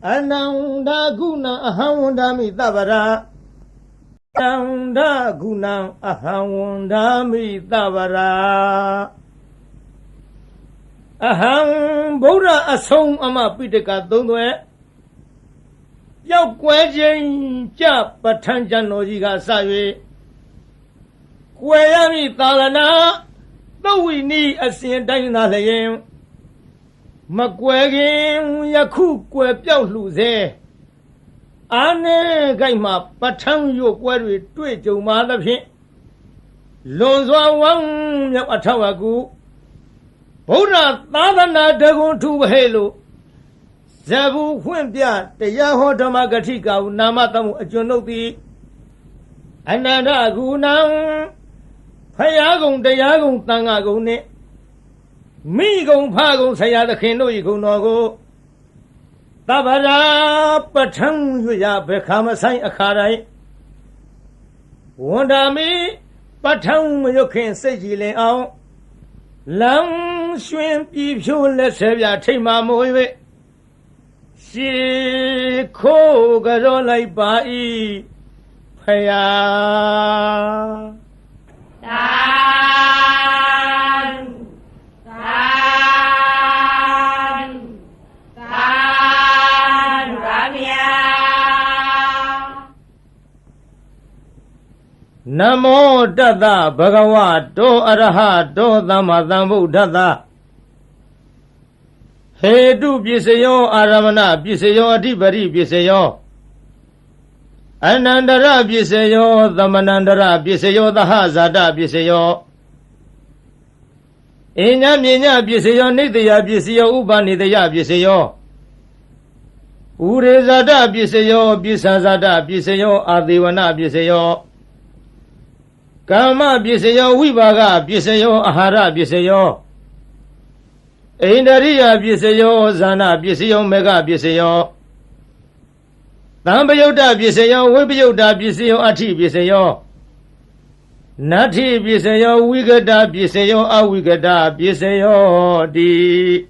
Ananda guna ahawundami tabara Ananda guna ahawundami tabara Aham Buddha asong ama pitaka tundwe Yau quay trên chạp bật thân chân nô gì gà xa yuê Quay ami ta là na Đâu vì ni ở xin đánh na là yên Mà quay ghen ya khu quay béo lũ dê Án nê gai mà bật thân yu quay rùi tuổi châu má đập hiện Lôn doa vang nhập ở thao à cú Bố ra ta đã na đơ gôn thu bà hê lũ Zabu khuyên bia Taya ho dhamma gati kao Nama tamu achunok ti Ananda gunang Phaya gong taya gong tanga gong ne Mi gong pha gong saya da khen noi gong no go Tabara Pathang yuya Bekhama sai akharai Wanda mi Pathang yu khen sai ji len aung Lang xuyên pi phiu let se bia thai ma mo yue She ko garo lai bai phaya Tan Ramya Namo Tata Bhagavato Arahato Dhamma Sambuddhassa Hetu Pisayo Aramana Pisayo Adhipari Pisayo Anandara Pisayo Dhamanandara Pisayo Dahazada Pisayo Inya Minya Pisayo Nidya Pisayo Upanidya Pisayo Urezada Pisayo Pisazada Pisayo Adivana Pisayo Kama Pisayo Vivaga Pisayo Ahara Pisayo Indariya Pisayo Zana Pisayo Mega Pisayo Tambayota Pisayo Vipayota Pisayo Ati Pisayo Nati Pisayo Vigada Pisayo Avigada Pisayo Di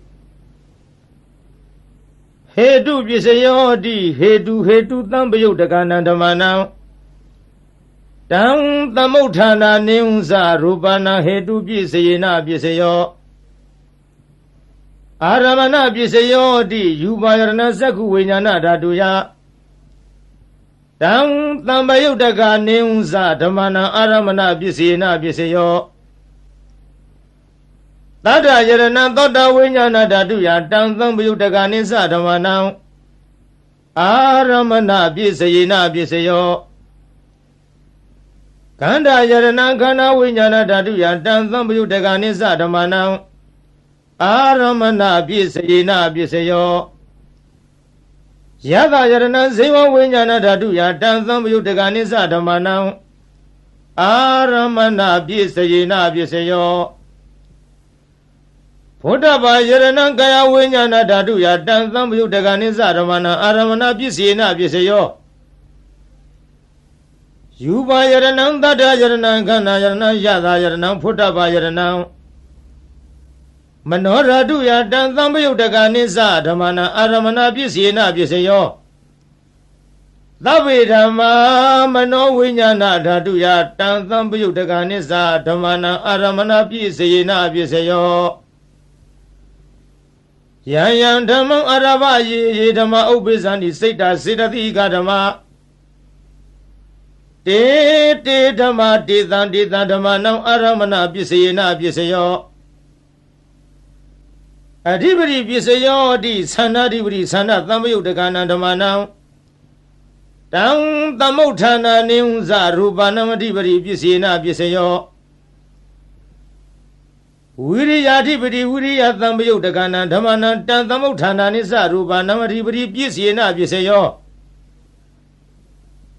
Hetu Pisayo Di Hetu Tambayota Kanandamanam Tang Tamutana Neunsa Rupana Hetu Pisayena Pisayo Aramana Pisayo Di Yubayarana Saku Vinyana Dhatuya Tang Tambayutaka Neunsa Dhamana Aramana Pisayena Pisayo Tata Yarana Tota Vinyana Dhatuya Tang Tambayutaka Nisa Dhamana Aramana Pisayena Pisayo Kanda Yarana Kana Vinyana Dhatuya Tang Tambayutaka Nisa Dhamana Aramana Pisayena Pisayo Yada Yarana Seva Vinyana Dhatuya Tang Tambayutaka Nisa Dhamana Aramana Pisayena Pisayo Phodaba Yarana Kaya Vinyana Dhatuya Tang Tambayutaka Nisa Dhamana Aramana Pisayena Pisayo Yuba Yarana Tata Yarana Kana Yarana Yada Yarana Phodaba Yarana Manoradu ya Tang Tambayutaka Nisa Dhamana Aramana Pisayena Pisayo Tabe Dhamma Mano Vinyana Dhatuya Tang Tambayutaka Nisa Dhamana Aramana Pisayena Pisayo Yang Dhamma Arava Ye Dhamma Ubisani Sita Siddhati Dhamma Te Dhamma Te Dhamma Nam Aramana Pisayena Pisayo Adhipari Pisayo Di Sana Adhipari Sana Tambayutaka Nandamana Tang Tamutana Neunsa Rupanam Adhipari Pisayena Pisayo Viriya Adhipari Viriya Tambayutaka Nandamana Tang Tamutana Nisa Rupanam Adhipari Pisayena Pisayo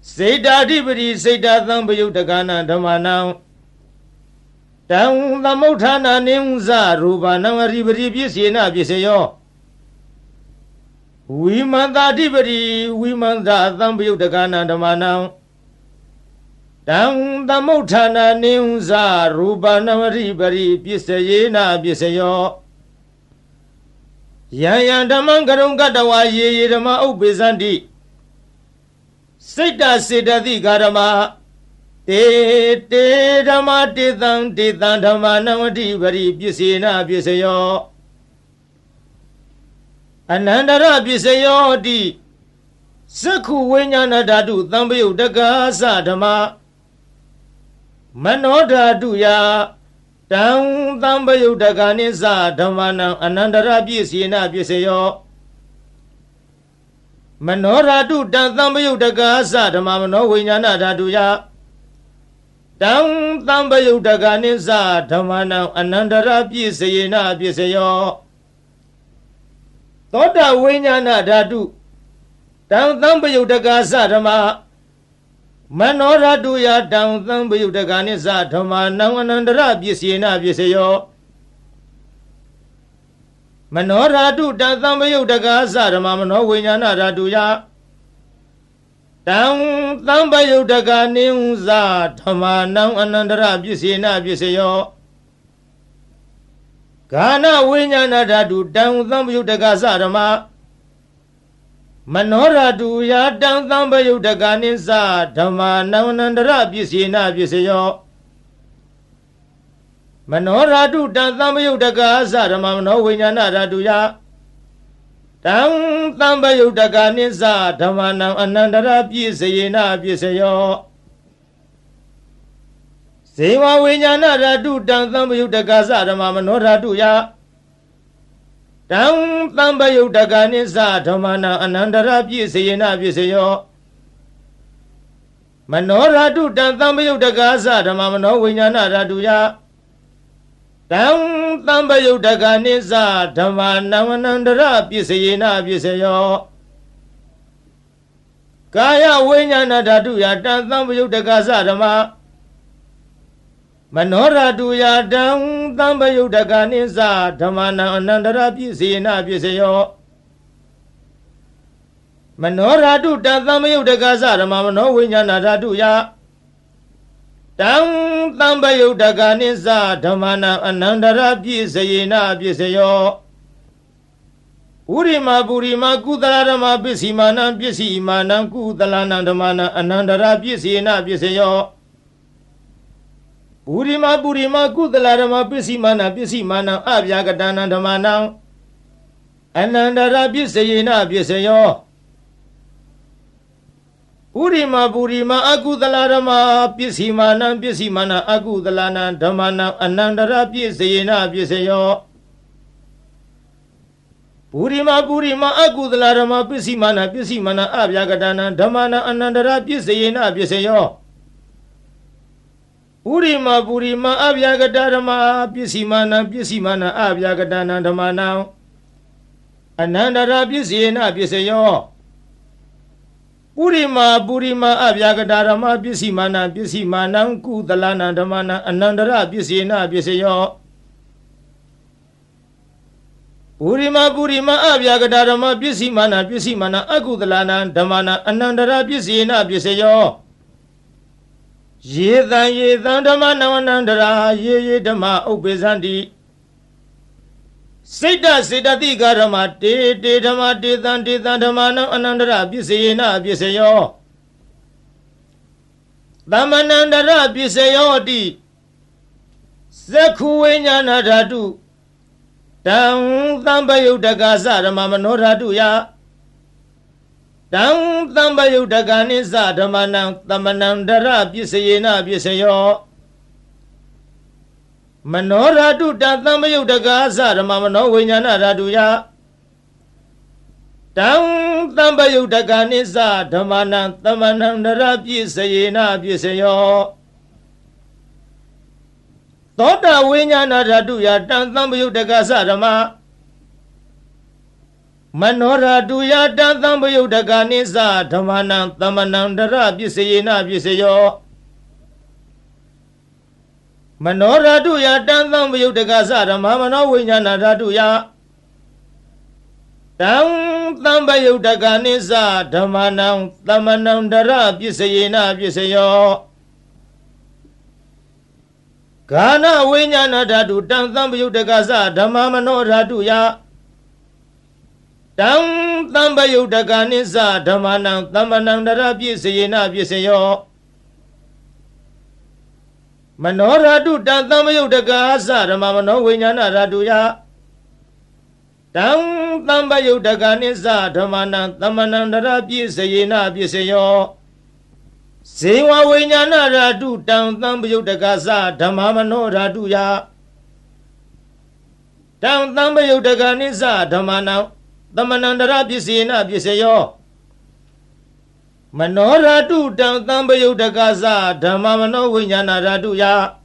Seta Adhipari Seta Tambayutaka Nandamana Tang Tamutana Neunsa Rupanam Adhipari Pisayena Pisayo Vimanta Adhipari Vimanta Tambayutaka Nandamana Tang Tamutana Neunsa Rupanam Adhipari Pisayena Pisayo ယံယံဓမ္မံကရုံကတဝါယေယေဓမ္မဥပ္ပေသန္တိစိတ်တစေတသိကာဓမ္မတေတေဓမ္မတေတံတေတံဓမ္မနဝတိပရိပစ္စေနပစ္စယောအနန္တရပစ္စယောတိသက္ခုဝိညာဏဓာတုသံပယုတက္ကသဓမ္မမနောဓာတုယတံသံပယုတက္ကနိသဓမ္မနံအနန္တရပစ္စေနပစ္စယောမနောဓာတုတံသံပယုတက္ကသဓမ္မမနောဝိညာဏဓာတုယတံသံပယုတက္ကနိသဓမ္မနံအနန္တရပစ္စေနပစ္စယောသောတာဝိညာဏဓာတုတံသံပယုတက္ကသဓမ္မမနောဓာတုယတံသံပယုတက္ကနိသဓမ္မနံအနန္တရပစ္စေနပစ္စယောမနောဓာတုတံသံပယုတက္ကသဓမ္မမနောဝိညာဏဓာတုယတံသံပယုတက္ကနိသဓမ္မနံအနန္တရပစ္စေနပစ္စယောဂာနဝိညာဏဓာတုတံသံပယုတက္ကသဓမ္မမနောဓာတုယတံသံပယုတက္ကနိသဓမ္မနံအနန္တရပစ္စေနပစ္စယောမနောဓာတုတံသံပယုတက္ကသဓမ္မမနောဝိညာဏဓာတုယတံသံပယုတက္ကနိသဓမ္မနံအနန္တရပစ္စေနပစ္စယောဇေဝဝိညာဏဓာတုတံသံပယုတက္ကသဓမ္မမနောဓာတုယတံသံပယုတက္ကနိသဓမ္မနံအနန္တရပစ္စေနပစ္စယောမနောဓာတုတံသံပယုတက္ကသဓမ္မမနောဝိညာဏဓာတုယတံသံပယုတက္ကနိသဓမ္မနံအနန္တရပစ္စေနပစ္စယောကာယဝိညာဏဓာတုယတံသံပယုတက္ကသဓမ္မမနောဓာတုယတံသံပယုတက္ကနိသဓမ္မနံအနန္တရပစ္စေနပစ္စယောမနောဓာတုတံသံပယုတက္ကသဓမ္မမနောဝိညာဏဓာတုယတံသံပယုတက္ကနိသဓမ္မနံအနန္တရပစ္စေနပစ္စယောဥရိမပုရိမကုသလဓမ္မပစ္စည်းမာနံပစ္စည်းမာနံကုသလနံဓမ္မနံအနန္တရပစ္စေနပစ္စယောပုရိမပုရိမကုသလဓမ္မပစ္စည်းမာနံပစ္စည်းမာနံအဗျာကတနံဓမ္မနံအနန္တရပစ္စေနပစ္စယောပုရိမပုရိမအကုသလဓမ္မပစ္စည်းမာနံပစ္စည်းမာနံအကုသလနံဓမ္မနံအနန္တရပစ္စေနပစ္စယောပုရိမပုရိမအကုသလဓမ္မပစ္စည်းမာနံပစ္စည်းမာနံအဗျာကတနံဓမ္မနံအနန္တရပစ္စေနပစ္စယောပုရိမပုရိမအဗျာကတဓမ္မပစ္စည်းမာနံပစ္စည်းမာနံအဗျာကတနံဓမ္မနံအနန္တရပစ္စေနပစ္စယောပုရိမပုရိမအဗျာကတဓမ္မပစ္စည်းမာနံပစ္စည်းမာနံကုသလနံဓမ္မနံအနန္တရပစ္စေနပစ္စယောပုရိမပုရိမအဗျာကတဓမ္မပစ္စည်းမာနံပစ္စည်းမာနံအကုသလနံဓမ္မနံအနန္တရပစ္စေနပစ္စယောယေတံဓမ္မနံအနန္တရာယေယေဓမ္မဥပ္ပေသန္တိစိတ်တစေတသိကာဓမ္မတေတေဓမ္မတေတံတေတံဓမ္မနံအနန္တရပစ္စေနပစ္စယောသမ္မနန္တရပစ္စယောတိသက္ခုဝိညာဏဓာတုတံသံပယုတက္ကသဓမ္မမနောဓာတုယတံသံပယုတက္ကနိသဓမ္မနံသမ္မနန္တရပစ္စေနပစ္စယောမနောဓာတုတံသံပယုတက္ကသဓမ္မမနောဝိညာဏဓာတုယတံသံပယုတက္ကနိသဓမ္မနံသမ္မနန္တရပစ္စေနပစ္စယောသောတာဝိညာဏဓာတုယတံသံပယုတက္ကသဓမ္မမနောဓာတုယတံသံပယုတက္ကနိသဓမ္မနံသမ္မနန္တရပစ္စေနပစ္စယောမနောဓာတုယတံသံပယုတက္ကသဓမ္မမနောဝိညာဏဓာတုယတံသံပယုတက္ကနိသဓမ္မနံသမ္မနန္တရပစ္စေနပစ္စယောဂာနဝိညာဏဓာတုတံသံပယုတက္ကသဓမ္မမနောဓာတုယ Tang Tambayutaka Nisa Dhamanam Tamanandara Pisayena Pisayo Manoradu Tambayutaka Sadama Mano Vinyana Raduya Tang Tambayutaka Nisa Dhamanam Tamanandara Pisayena Pisayo Sewa Vinyana Radu Tang Tambayutaka Sadama Mano Raduya Tang Tambayutaka Nisa Dhamanam Tamanandara Pisayena Pisayo Manoradu Tang Tambayutaka Sadama Mano Vinyana Raduya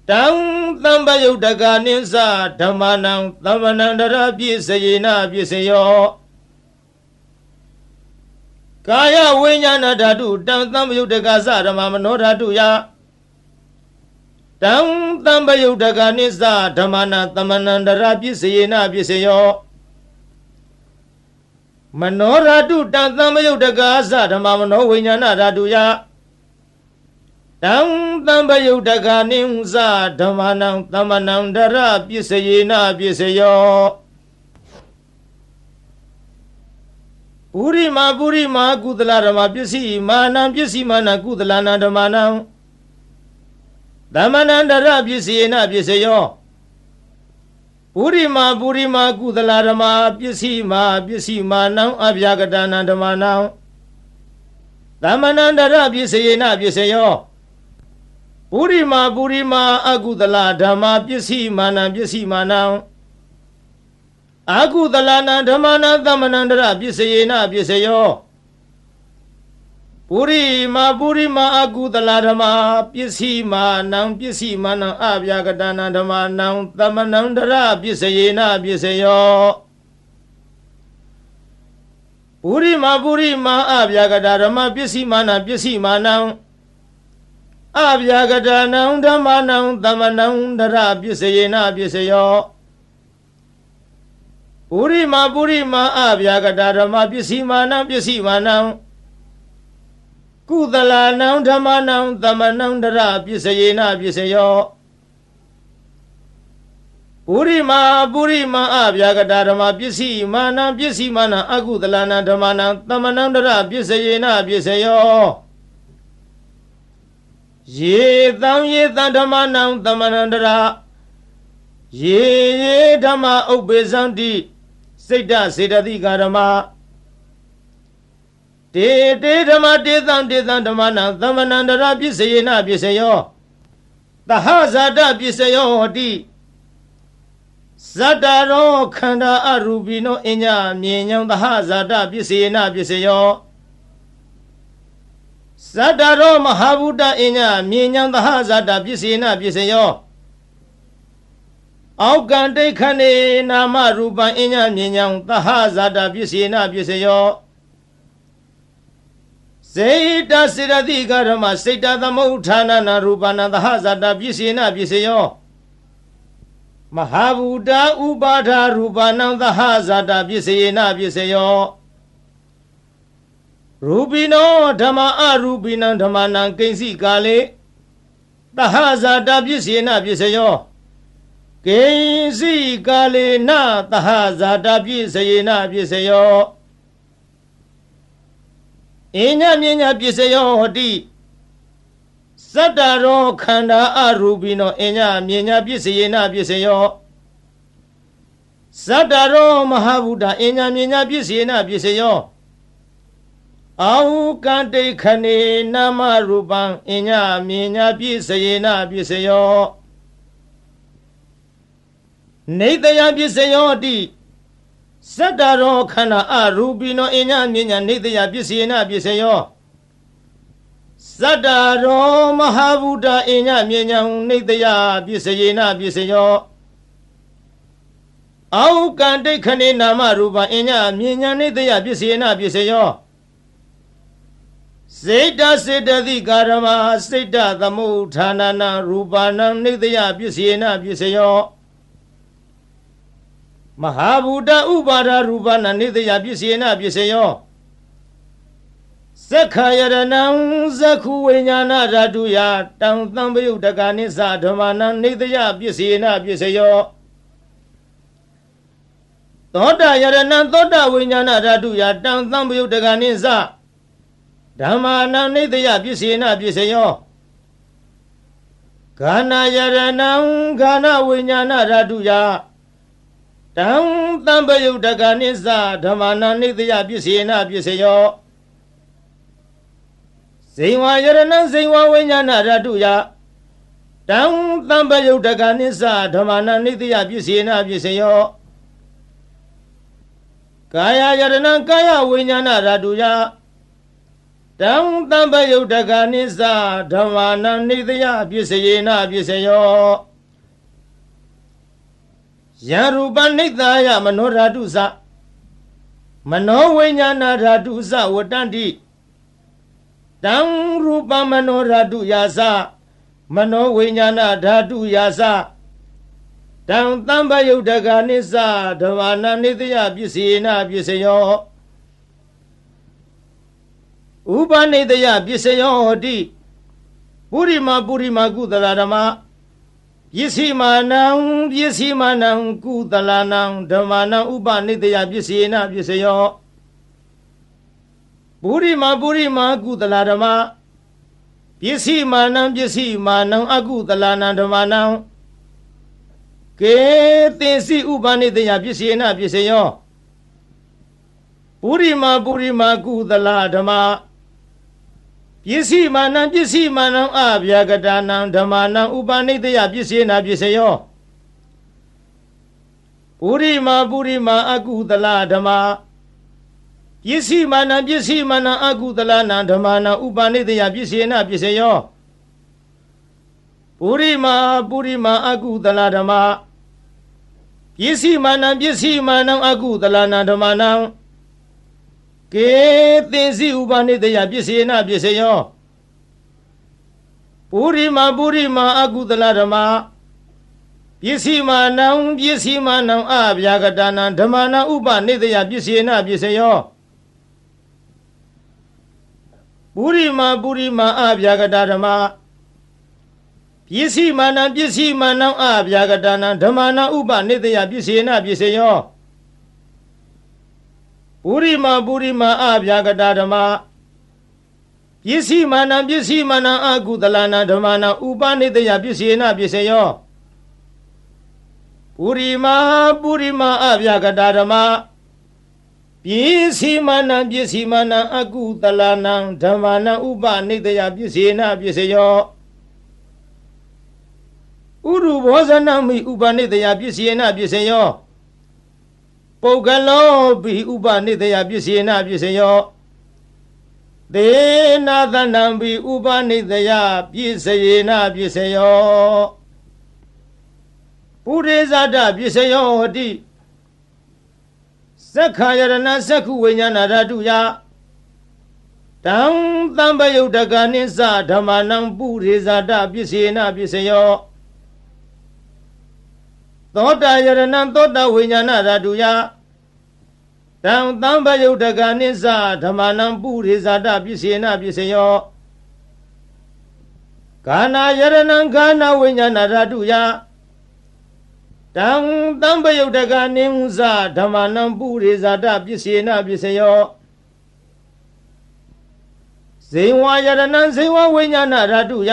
Tang Tambayutaka Nisa Dhamanam Tamanandara Pisayena Pisayo Kaya Vinyana Radu Tang Tambayutaka Sadama Mano Raduya Tang Tambayutaka Nisa Dhamanam Tamanandara Pisayena Pisayo Manoradu Tang Tambayutaka Sadama Mano Vinyana Raduya Tang Tambayutaka Nisa Dhamanam Tamanandara Pisayena Pisayo Purima Kudala Rama Pisi Manam Kudalana Dhamanam Tamanandara Pisayena Pisayo Purima Kudala Rama Pisi Manam Abhyagadana Dhamanam Tamanandara Pisayena Pisayo Purima Agudala Dhamma Pisi Manam Agudalana Dhamana Tamanandara Pisayena Pisayo Purima Agudala Dhamma Pisi Manam Abhyagadana Dhamanam Tamanandara Pisayena Pisayo Purima Abhyagadana Dhamma Pisi Manam Abhyagadana Dhamanam Tamanandara Pisayena Pisayo Purima Abhyagadana Dhamma Pisi Manam Kudalanam Dhamanam Tamanandara Pisayena Pisayo Purima Abhyagadana Dhamma Pisi Manam Agudalana Dhamanam Tamanandara Pisayena Pisayo Ye Dhamanam Tamanandara Ye Dhamma Ubezandi Siddha Siddhati Karama Te Dhamma Dhamanam Tamanandara Pisayena Pisayo Tahazada Pisayo Di Zadaro Khanda Arubino Inya Myenyam Tahazada Pisayena Pisayo Zadaro Mahabuddha Inya Myenyam Tahazada Pisayena Pisayo Aukante Khane Nama Rupa Inya Myenyam Tahazada Pisayena Pisayo Siddha Siddhati Karama Siddha Thamauthana Rupana Tahazada Pisayena Pisayo Mahabuddha Upada Rupana Tahazada Pisayena Pisayo Rupino Dhamma Arupina Dhammanam Kaisi Kale Tahazada Pisayena Pisayo Kaisi Kale Na Tahazada Pisayena Pisayo Inya Myenya Pisayo Hoti Sadaro Khanda Arubino Inya Myenya Pisayena Pisayo Sadaro Mahabuddha Inya Myenya Pisayena Pisayo Aukante Khane Nama Rupam Inya Myenya Pisayena Pisayo Nidaya Pisayo Di Sadaro Khanda Arubino Inya Myenya Nidaya Pisayena Pisayo Sadaro Mahabuddha Inya Myenya Nidaya Pisayena Pisayo Aukante Khane Nama Rupam Inya Myenya Nidaya Pisayena Pisayo Siddha Siddhati Karama Siddha Thamauthana Rupanam Nidaya Pisayena Pisayo Mahabuddha Upada Rupana Nidaya Pisayena Pisayo Sakhayaranam Zakhu Vinyana Raduya Tang Tambayutaka Nisa Dhamanam Nidaya Pisayena Pisayo သောတာယရဏံသောတာဝိညာဏဓာတုယတံသံပယုတ်တကနိသဓမ္မာနံနိတယပစ္စေနပစ္စယောဂာနာယရဏံဂာနဝိညာဏဓာတုယတံသံပယုတ်တကနိသဓမ္မာနံနိတယပစ္စေနပစ္စယောဇိဝယရဏံဇိဝဝိညာဏဓာတုယတံသံပယုတ်တကနိသဓမ္မာနံနိတယပစ္စေနပစ္စယောကာယယရဏံကာယဝိညာဏဓာတုယတံသံပယုတ်တကနိသဓမ္မာနံနိတယပစ္စယေနပစ္စယောယံရူပနိတယမနောဓာတုသမနောဝိညာဏဓာတုသဝတ္တန္တိတံရူပမနောဓာတုယာသမနောဝိညာဏဓာတုယာသတံသံပယုတ်တကနိသဓမ္မာနံနိတယပစ္စေနပစ္စယောဥပနိတယပစ္စယောဟောတိပုရိမကုသလဓမ္မပစ္စည်းမာနံကုသလနံဓမ္မာနံဥပနိတယပစ္စေနပစ္စယောပုရိမကုသလဓမ္မပစ္စည်းမာနံအကုသလနံဓမ္မာနံကေသေစီဥပနိတယပစ္စေနပစ္စယောပုရိမကုသလဓမ္မပစ္စည်းမာနံအဗျာကတာနံဓမ္မာနံဥပနိတယပစ္စေနပစ္စယောပုရိမအကုသလဓမ္မပစ္စည်းမာနံအကုသလနံဓမ္မာနံဥပနိတယပစ္စေနပစ္စယောပုရိမအကုသလဓမ္မပစ္စည်းမာနံအကုသလနံဓမ္မာနံကေသေစီဥပနိတယပစ္စေနပစ္စယောပုရိမအကုသလဓမ္မပစ္စည်းမာနံအဗျာကတာနံဓမ္မာနံဥပနိတယပစ္စေနပစ္စယောပုရိမအဗျာကတာဓမ္မပစ္စည်းမာနံအဗျာကတာနံဓမ္မာနံဥပနိတယပစ္စေနပစ္စယောပုရိမအဗျာကတာဓမ္မပစ္စည်းမာနံအကုသလနံဓမ္မာနံဥပနိတယပစ္စေနပစ္စယောပုရိမအဗျာကတာဓမ္မပစ္စည်းမာနံအကုသလနံဓမ္မာနံဥပနိတယပစ္စေနပစ္စယောဥရုဘောဇနမိဥပနိတယပစ္စေနပစ္စယောပုဂ္ဂလောပိဥပနိတယပစ္စေနပစ္စယောသေနာသနံပိဥပနိတယပစ္စယေနပစ္စယောပုရိဇာတပစ္စယောဟောတိသက္ခာယရဏသက္ခုဝိညာဏဓာတုယတံသံပယုတ်တကနိသဓမ္မာနံပုရိဇာတပစ္စေနပစ္စယောသောတာယရဏံသောတာဝိညာဏဓာတုယတံသံပယုတ်တကနိသဓမ္မာနံပုရိဇာတပစ္စေနပစ္စယောဂာနာယရဏံဂာနဝိညာဏဓာတုယတံသံပယုတ်တကနိသဓမ္မာနံပုရိဇာတပစ္စေနပစ္စယောဇိဝယရဏံဇိဝဝိညာဏဓာတုယ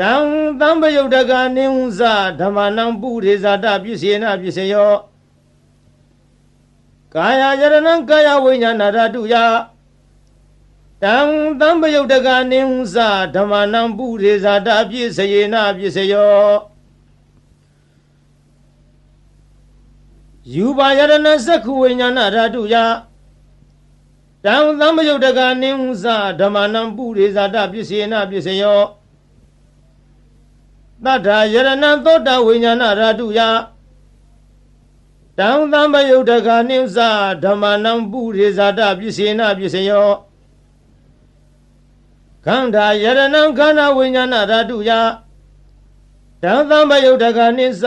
တံသံပယုတ်တကနိသဓမ္မာနံပုရိဇာတပစ္စေနပစ္စယောကာယယရဏံကာယဝိညာဏဓာတုယတံသံပယုတ်တကနိသဓမ္မာနံပုရိဇာတပစ္စယေနပစ္စယောယူပါယရဏသက္ခုဝိညာဏဓာတုယတံသံပယုတ်တကနိသဓမ္မာနံပုရိဇာတပစ္စေနပစ္စယောသတ္ထာယရဏံသောတာဝိညာဏဓာတုယတံသံပယုတ်တကနိသဓမ္မာနံပုရိဇာတပစ္စေနပစ္စယောခန္ဓာယရဏံခန္ဓာဝိညာဏဓာတုယတံသံပယုတ်တကနိသ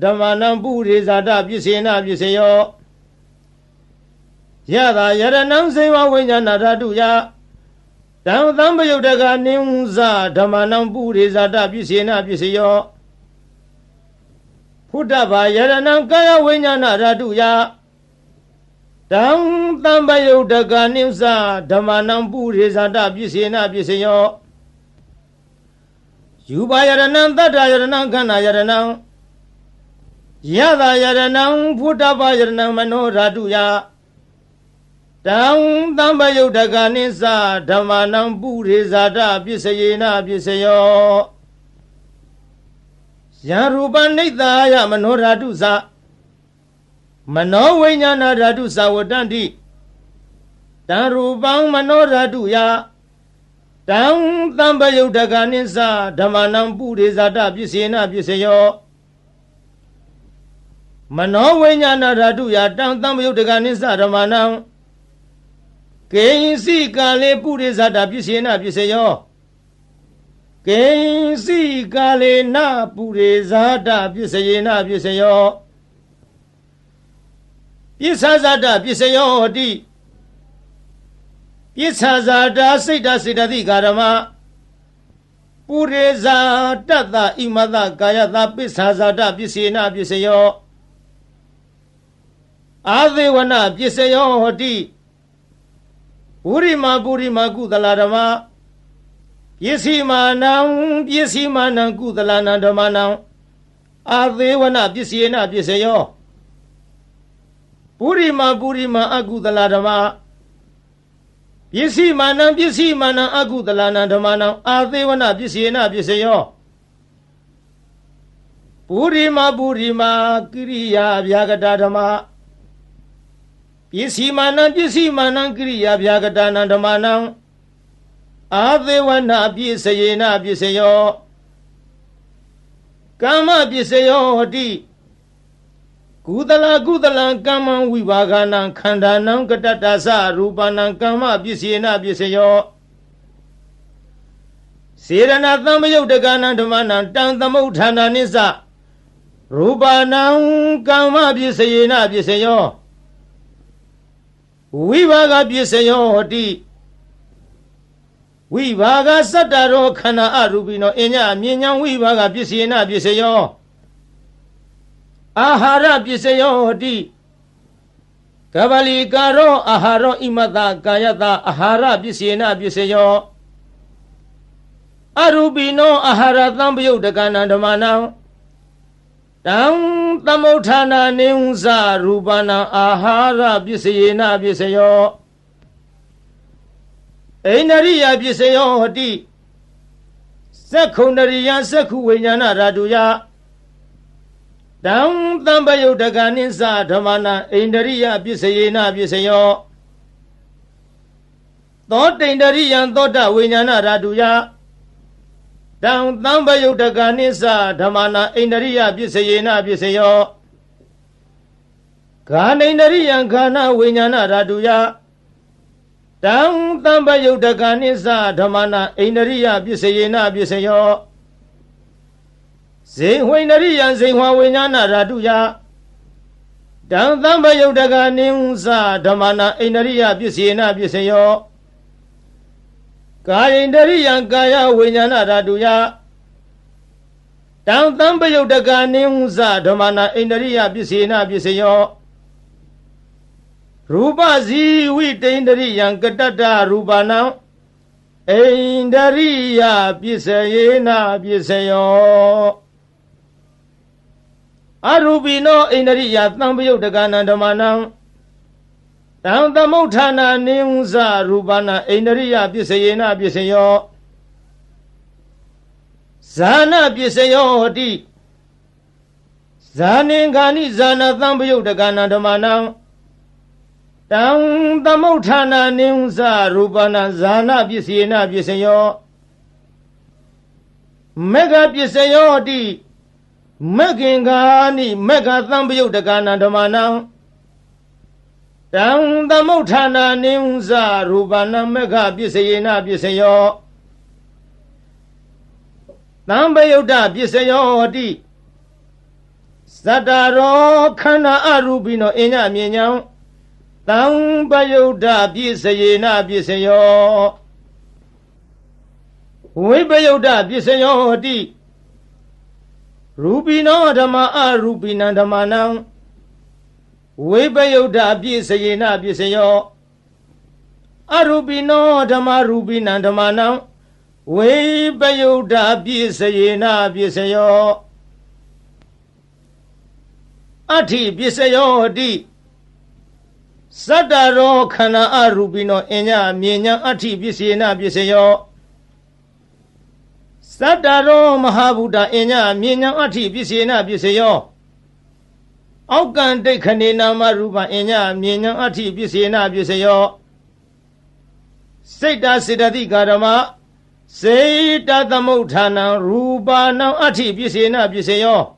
ဓမ္မာနံပုရိဇာတပစ္စေနပစ္စယောယတာယရဏံဇိဝဝိညာဏဓာတုယတံသံပယုတ်တကနိသဓမ္မာနံပုရိဇာတပစ္စေနပစ္စယော Huda Bayaranam Kaya Winyana Raduya Dam Tambayo Daganimsa Damanam Burizada Bisina Bisayo Yubayaranam Dadayaranam Ganayaranam Yada Yaranam Huda Bayaranam Mano Raduya Dam Tambayo Daganimsa Damanam Burizada Bisayina Bisayo Yaruba Nidaya Manoradusa Manowinyana Radusa Wadandi Darubang Manoraduya Dam Tambayo Daganisa Damanam Buddhizada Bisina Bisayo Manowinyana Raduya Dam Tambayo Daganisa Damanam Kainsi Kale Buddhizada Bisina Bisayo Kainsi Kale Na Buddhizada Bisayena Bisayo Pisazada Bisayo Di Pisazada Sida Sida Di Garama Buddhiza Tata Imada Gayata Pisazada Bisina Bisayo Adewana Bisayo Di Burima Gudalarama Yesimanam Gudalana Damanam Adewana Bisina Bisayo Burima Agudaladama Yesimanam Agudalana Damanam Adewana Bisina Bisayo Burima Kriya Vyagadadama Yesimanam Kriya Vyagadana Damanam Adewana Bisayena Bisayo Kama Bisayo Di Gudala Kama Vivagana Kandanam Katatasa Rupanam Kama Bisayena Bisayo Sirana Tamayo Dagana Damana Tantamutana Nisa Rupanam Kama Bisayena Bisayo Vivaga Bisayo Di Vivaga Sataro Kana Arubino Enya Minyang Vivaga Bisina Bisayo Ahara Bisayo Di Kavali Karo Aharo Imata Kayata Ahara Bisina Bisayo Arubino Ahara Tambayo Dagana Damana Dam Tamotana Neunza Rubana Ahara Bisina Bisayo Ainariya Bisayo Di Sekunariya Sekuwinyana Raduya Dam Tambayo Daganisa Damana Ainariya Bisayena Bisayo Thought Ainariya Thoda Winyana Raduya Dam Tambayo Daganisa Damana Ainariya Bisayena Bisayo Ganainariya Gana Winyana Raduya Dam Tambayo Daganisa Damana Ainariya Bisayena Bisayo Zingwainariya Zingwa Winyana Raduya Dam Tambayo Daganisa Damana Ainariya Bisayena Bisayo Kaindariya Gaya Winyana Raduya Dam Tambayo Daganisa Damana Ainariya Bisayena Bisayo Rupa Ziwi Tendariya Katata Rupana Indariya Bisayena Bisayo Arubino Indariya Tambayo Dagana Damana Dam Tamotana Neunza Rupana Indariya Bisayena Bisayo Zana Bisayo Di Zaningani Zana Tambayo Dagana Damana Dam Tamotana Neunza Rupana Zana Bisayena Bisayo Mega Bisayo Di Megingani Mega Tambayo Dagana Damana Dam Tamotana Neunza Rupana Mega Bisayena Bisayo Tambayo Da Bisayo Di Sataro Kana Arubino Enya Minyang Tambayo Da Bisayena Bisayo Vibayo Da Bisayo Di Rupino Dhamma Arupina Dhammanam Vipayuddha Pisayena Pisayo Arupino Dhamma Rupina Dhammanam Vipayuddha Pisayena Pisayo Ati Pisayo Di Saddharo Khana Arupino Enya Mienya Ati Pisayena Pisayo Saddharo Mahabuddha Enya Mienya Ati Pisayena Pisayo Aukan Dekhane Nama Rupa Enya Mienya Ati Pisayena Pisayo Siddha Siddhati Karama Siddha Thamutthana Rupa Nam Ati Pisayena Pisayo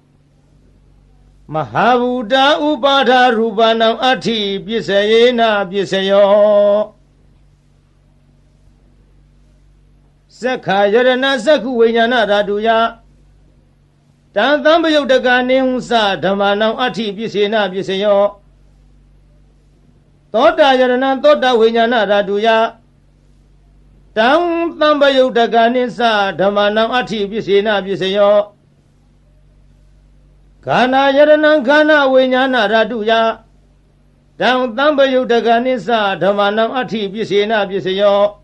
Mahabuddha Upadha Rupa Nam Ati Pisayena Pisayo Sakha Yarana Sakhu Vijnana Raduya Tantambayuddhaka Nihunsa Dhammanam Ati Pisayena Pisayo Tota Yarana Tota Vijnana Raduya Tantambayuddhaka Nihunsa Dhammanam Ati Pisayena Pisayo Kana Yarana Kana Vijnana Raduya Tantambayuddhaka Nihunsa Dhammanam Ati Pisayena Pisayo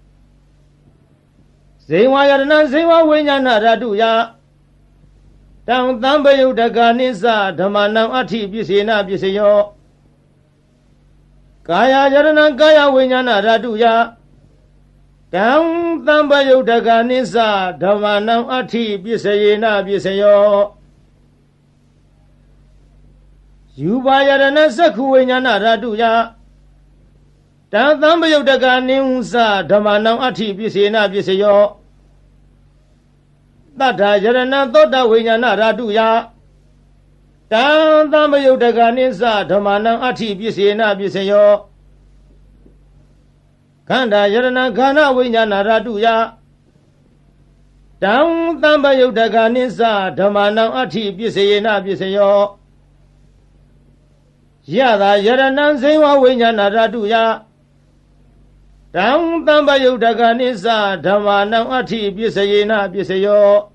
Zewa Yarana Zewa Vijnana Raduya Tantambayuddhaka Nihunsa Dhammanam Ati Pisayena Pisayo Kaya Yarana Kaya Vijnana Raduya Tantambayuddhaka Nihunsa Dhammanam Ati Pisayena Pisayo Yuva Yarana Sakhu Vijnana Raduya Tantambayuddhaka Nihunsa Dhammanam Ati Pisayena Pisayo Tattha Yarana Tota Vijnana Raduya Tantambayuddhaka Nihunsa Dhammanam Ati Pisayena Pisayo Khanda Yarana Khana Vijnana Raduya Tantambayuddhaka Nihunsa Dhammanam Ati Pisayena Pisayo Yada Yarana Zewa Vijnana Raduya Tantambayuddhaka Nihunsa Dhammanam Ati Pisayena Pisayo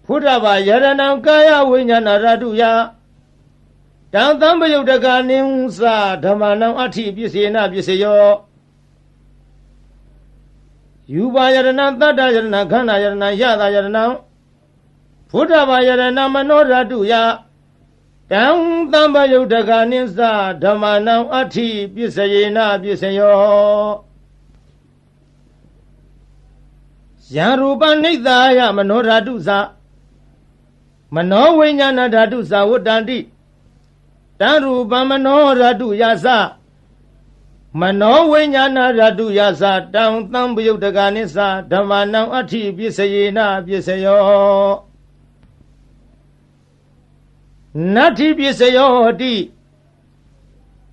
Phuddhava Yarana Kaya Vijnana Raduya Tantambayuddhaka Nihunsa Dhammanam Ati Pisayena Pisayo Yuva Yarana Tattha Yarana Khana Yarana Yada Yarana Phuddhava Yarana Mano Raduya Tantambayuddhaka Nihunsa Dhammanam Ati Pisayena Pisayo Yarupa Nidhaya Mano Radusa Mano Vijnana Radusa Vuddhanti Tarupa Mano Raduyasa Mano Vijnana Raduyasa Tantambayuddhaka Nihunsa Dhammanam Ati Pisayena Pisayo Nati Pisayo Di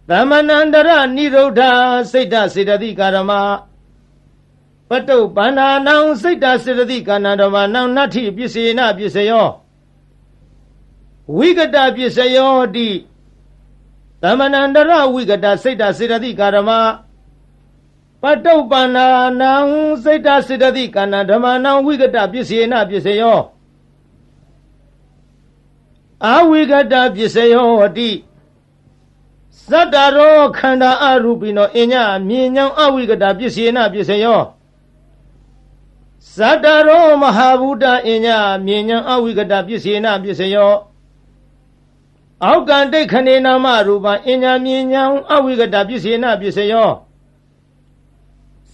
Dhammanandara Nirodha Siddha Siddhati Karama Pato Pananam Siddha Siddhati Karama Nati Pisayena Pisayo Vigata Pisayo Di Dhammanandara Vigata Siddha Siddhati Karama Pato Pananam Siddha Siddhati Karama Vigata Pisayena Pisayo Avigata Pisayo Di Saddharo Khanda Arupino Enya Mienya Avigata Pisayena Pisayo Saddharo Mahabuddha Enya Mienya Avigata Pisayena Pisayo Aukan Dekhane Nama Rupa Enya Mienya Avigata Pisayena Pisayo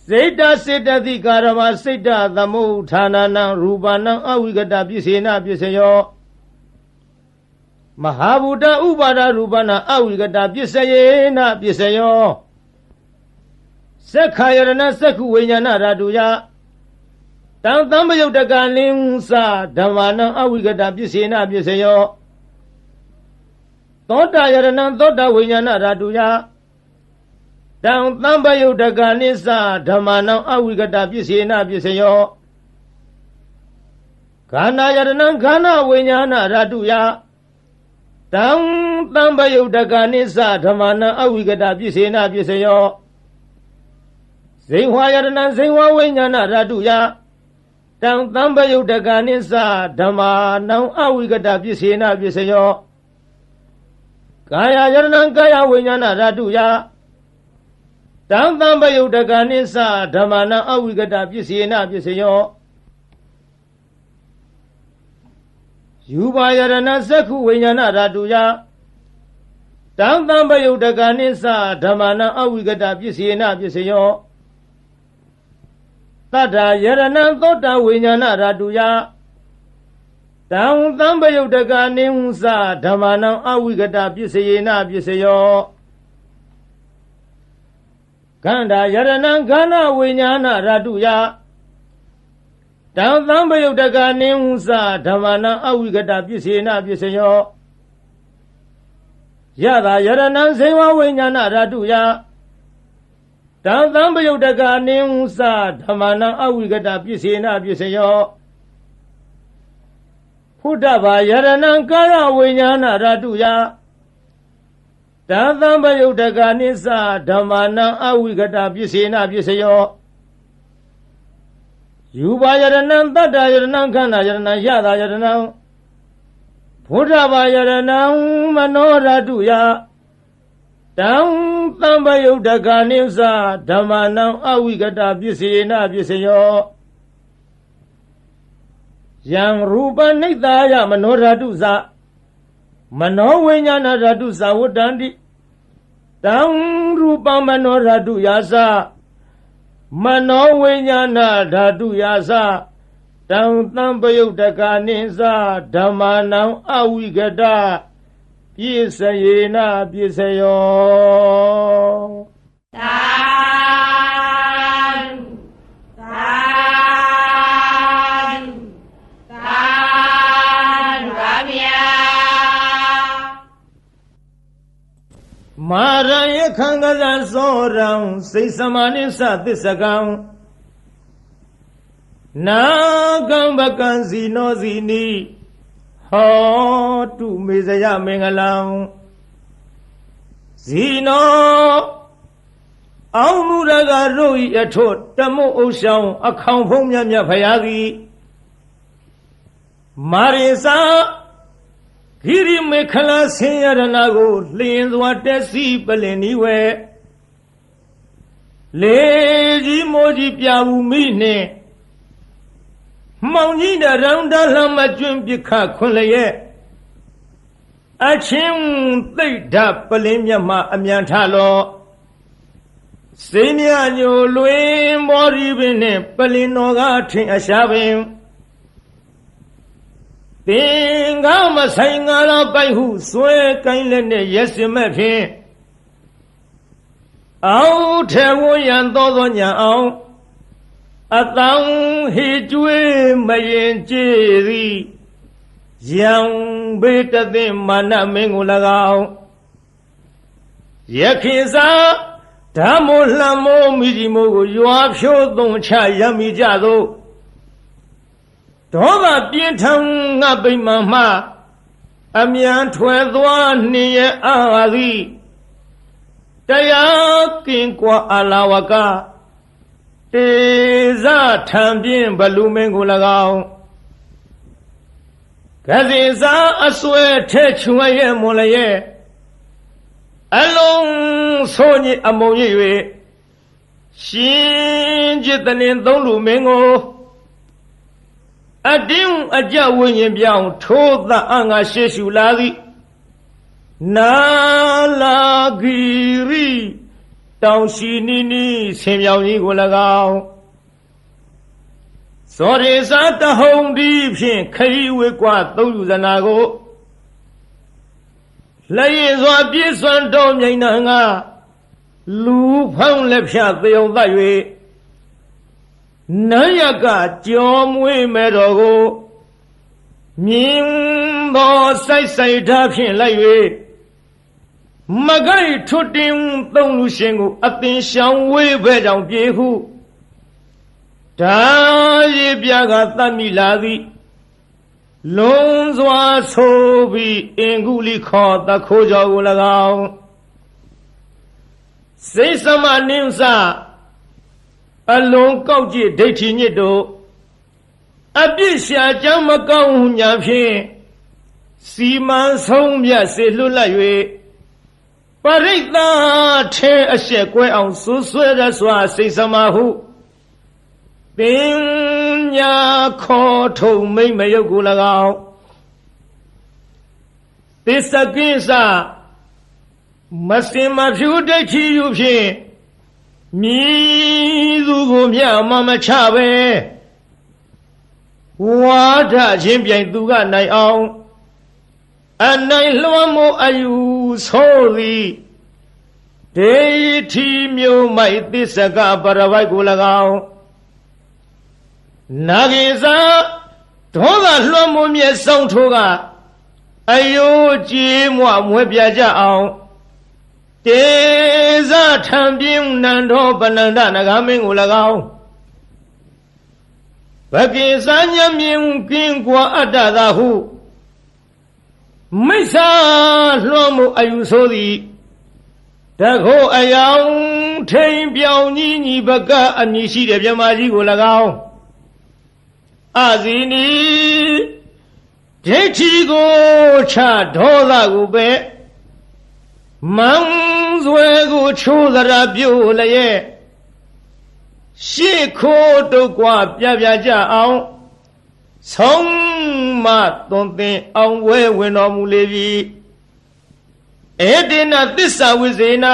Siddha Siddhati Karama Siddha Thamutthana Rupanam Avigata Pisayena Pisayo Mahabuddha Upadha Rupana Avigata Pisayena Pisayo Sakha Yarana Sakhu Vijnana Raduya Tantambayuddhaka Nihunsa Dhammanam Avigata Pisayena Pisayo Tota Yarana Tota Vijnana Raduya Tantambayuddhaka Nihunsa Dhammanam Avigata Pisayena Pisayo Khana Yarana Khana Vijnana Raduya Tantambayuddhaka Nihunsa Dhammanam Avigata Pisayena Pisayo Zewa Yarana Zewa Vijnana Raduya Tang Tamba Yudaganisa Dhamma Nau Awigata Pisena Pisayo Kaya Yarnan Kaya Vinyana Raduya Tang Tamba Yudaganisa Dhamma Nau Awigata Pisena Pisayo Yuba Yarana Saku Vinyana Raduya Tang Tamba Yudaganisa Dhamma Nau Awigata Pisena Pisayo Tata Yarana Tota Vinyana Raduya Tang Tamba Yudaganisa Dhamma Nau Awigata Pisena Pisayo Ganda Yarana Gana Vinyana Raduya Tang Tamba Yudaganisa Dhamma Nau Awigata Pisena Pisayo Yada Yarana Seva Vinyana Raduya Tang Tamba Yudaganisa Dhamma Nau Awigata Pisena Pisayo Pudava Yarana Kaya Vinyana Raduya Tang Tamba Yudaganisa Dhamma Nau Awigata Pisena Pisayo Yuba Yarana Tata Yarana Kana Yarana Yada Yarana Pudava Yarana Mano Raduya Tang Tamba Yudaganisa Dhamma Nau Awigata Pisena Pisayo Yang Rupa Nidaya Mano Radusa Mano Vinyana Radusa Udandi Tang Rupa Mano Raduyasa Mano Vinyana Raduyasa Tang Tamba Yudaganisa Dhamma Nau Awigata Pisena Pisayo Maraya Kangaza Sorang Seisamani Satisagam Nagamba Zino Zini Ho to Mizaya Mengalang Zino Aumuraga Rui Atot Tamu Oshang Akang Pumya Payagi Marisa Hiri Mekala Sayaranago Lins Watesi Paleniwe Leji Moji Piawu Mine Maunina Randa Lama Jumbika Kulaye Achim Tita Palimya Ma Amyantalo Senyanyo Lui Moribine Palinoga Ting Ashabim Tingama Saingala Baihu Swe Kailene Yesimepi Au Tewoyan Dodonya Au Atang Hijwe Mayen Jiri Yang Beta de Mana Mengulagao Yakiza Tamo Lamo Mijimo Yuapsho Don Chayami Jado Toga Pietang Abimama Amian Twelva Nia Ari Taya Kinkwa Alawaka Teza Tambien Balumengulagao Kaziza Aswe Techuaye Molaye Along Sony Amoye Shinjitanin Dolu Mengo Adim Aja Winyan Biao told the Anga Sheshulari Nala Giri Taushi Nini Semyauni Golagao Sorry Sata Home Deep Shin Kai Wikwa Tolu Zanago Lay Zwa Biswan Dom Yananga Lu Pang Lepsha Theo Vaye Nayaga Jomwe Medogo Mimbo Sai Tapin Laye Magai Tutim Tong Shingu Atin Shangwe Bedang Piehu Taye Biaga Tamiladi Lonzwa Sobi Inguli Kota Koja Ulagao Say some Nimsa Along Kauji Dati Nido အပြစ်ရှာကြောင့်မကောင်းညာဖြင့်စီမံဆုံးမြတ်စေလွတ်လပ်၍ပရိသတ်ထဲအဆက်ကွဲအောင်ဆူဆွဲရစွာစိတ်စမဟုပညာခေါ်ထုံမိမ့်မယုတ်ကို၎င်းသစ္စကိစ္စမစင်မဖြူဒိဋ္ဌိယူဖြင့်မြည်သူကိုမြမမချပဲဝါဒချင်းပြိုင်သူကနိုင်အောင်အနိုင်လွှမ်းမိုးအယူဆိုသည်ဒေတိမျိုးမိုက်သစ္စကပရဝိုက်ကို၎င်းနာဂိဇာဒေါသလွှမ်းမိုးမြဲဆောင်ထိုးကအယိုးကြည်မွမွဲပြကြအောင်တေဇထံပြင်းနန္ဒောပနန္ဒနဂမင်းကို၎င်းဘကိစညမြင်ကင်းကွာအတ္တသာဟုမိစ္ဆာလွှမ်းမိုးအယူဆိုသည်တခိုးအယောင်ထိန်ပြောင်ကြီးညီဘကအမည်ရှိတဲ့မြမကြီးကို၎င်းအဇီနီဒိဋ္ဌိကိုချဒေါသကိုပဲမန်းဆွဲကိုချိုးသရာပြုတ်လျက်ရှေ့ခိုးတုတ်ကွာပြပြကြအောင်ဆုံးမသွန်သင်အောင်ဝဲဝင်တော်မူလေပြီဧတေနသစ္စာဝိဇေန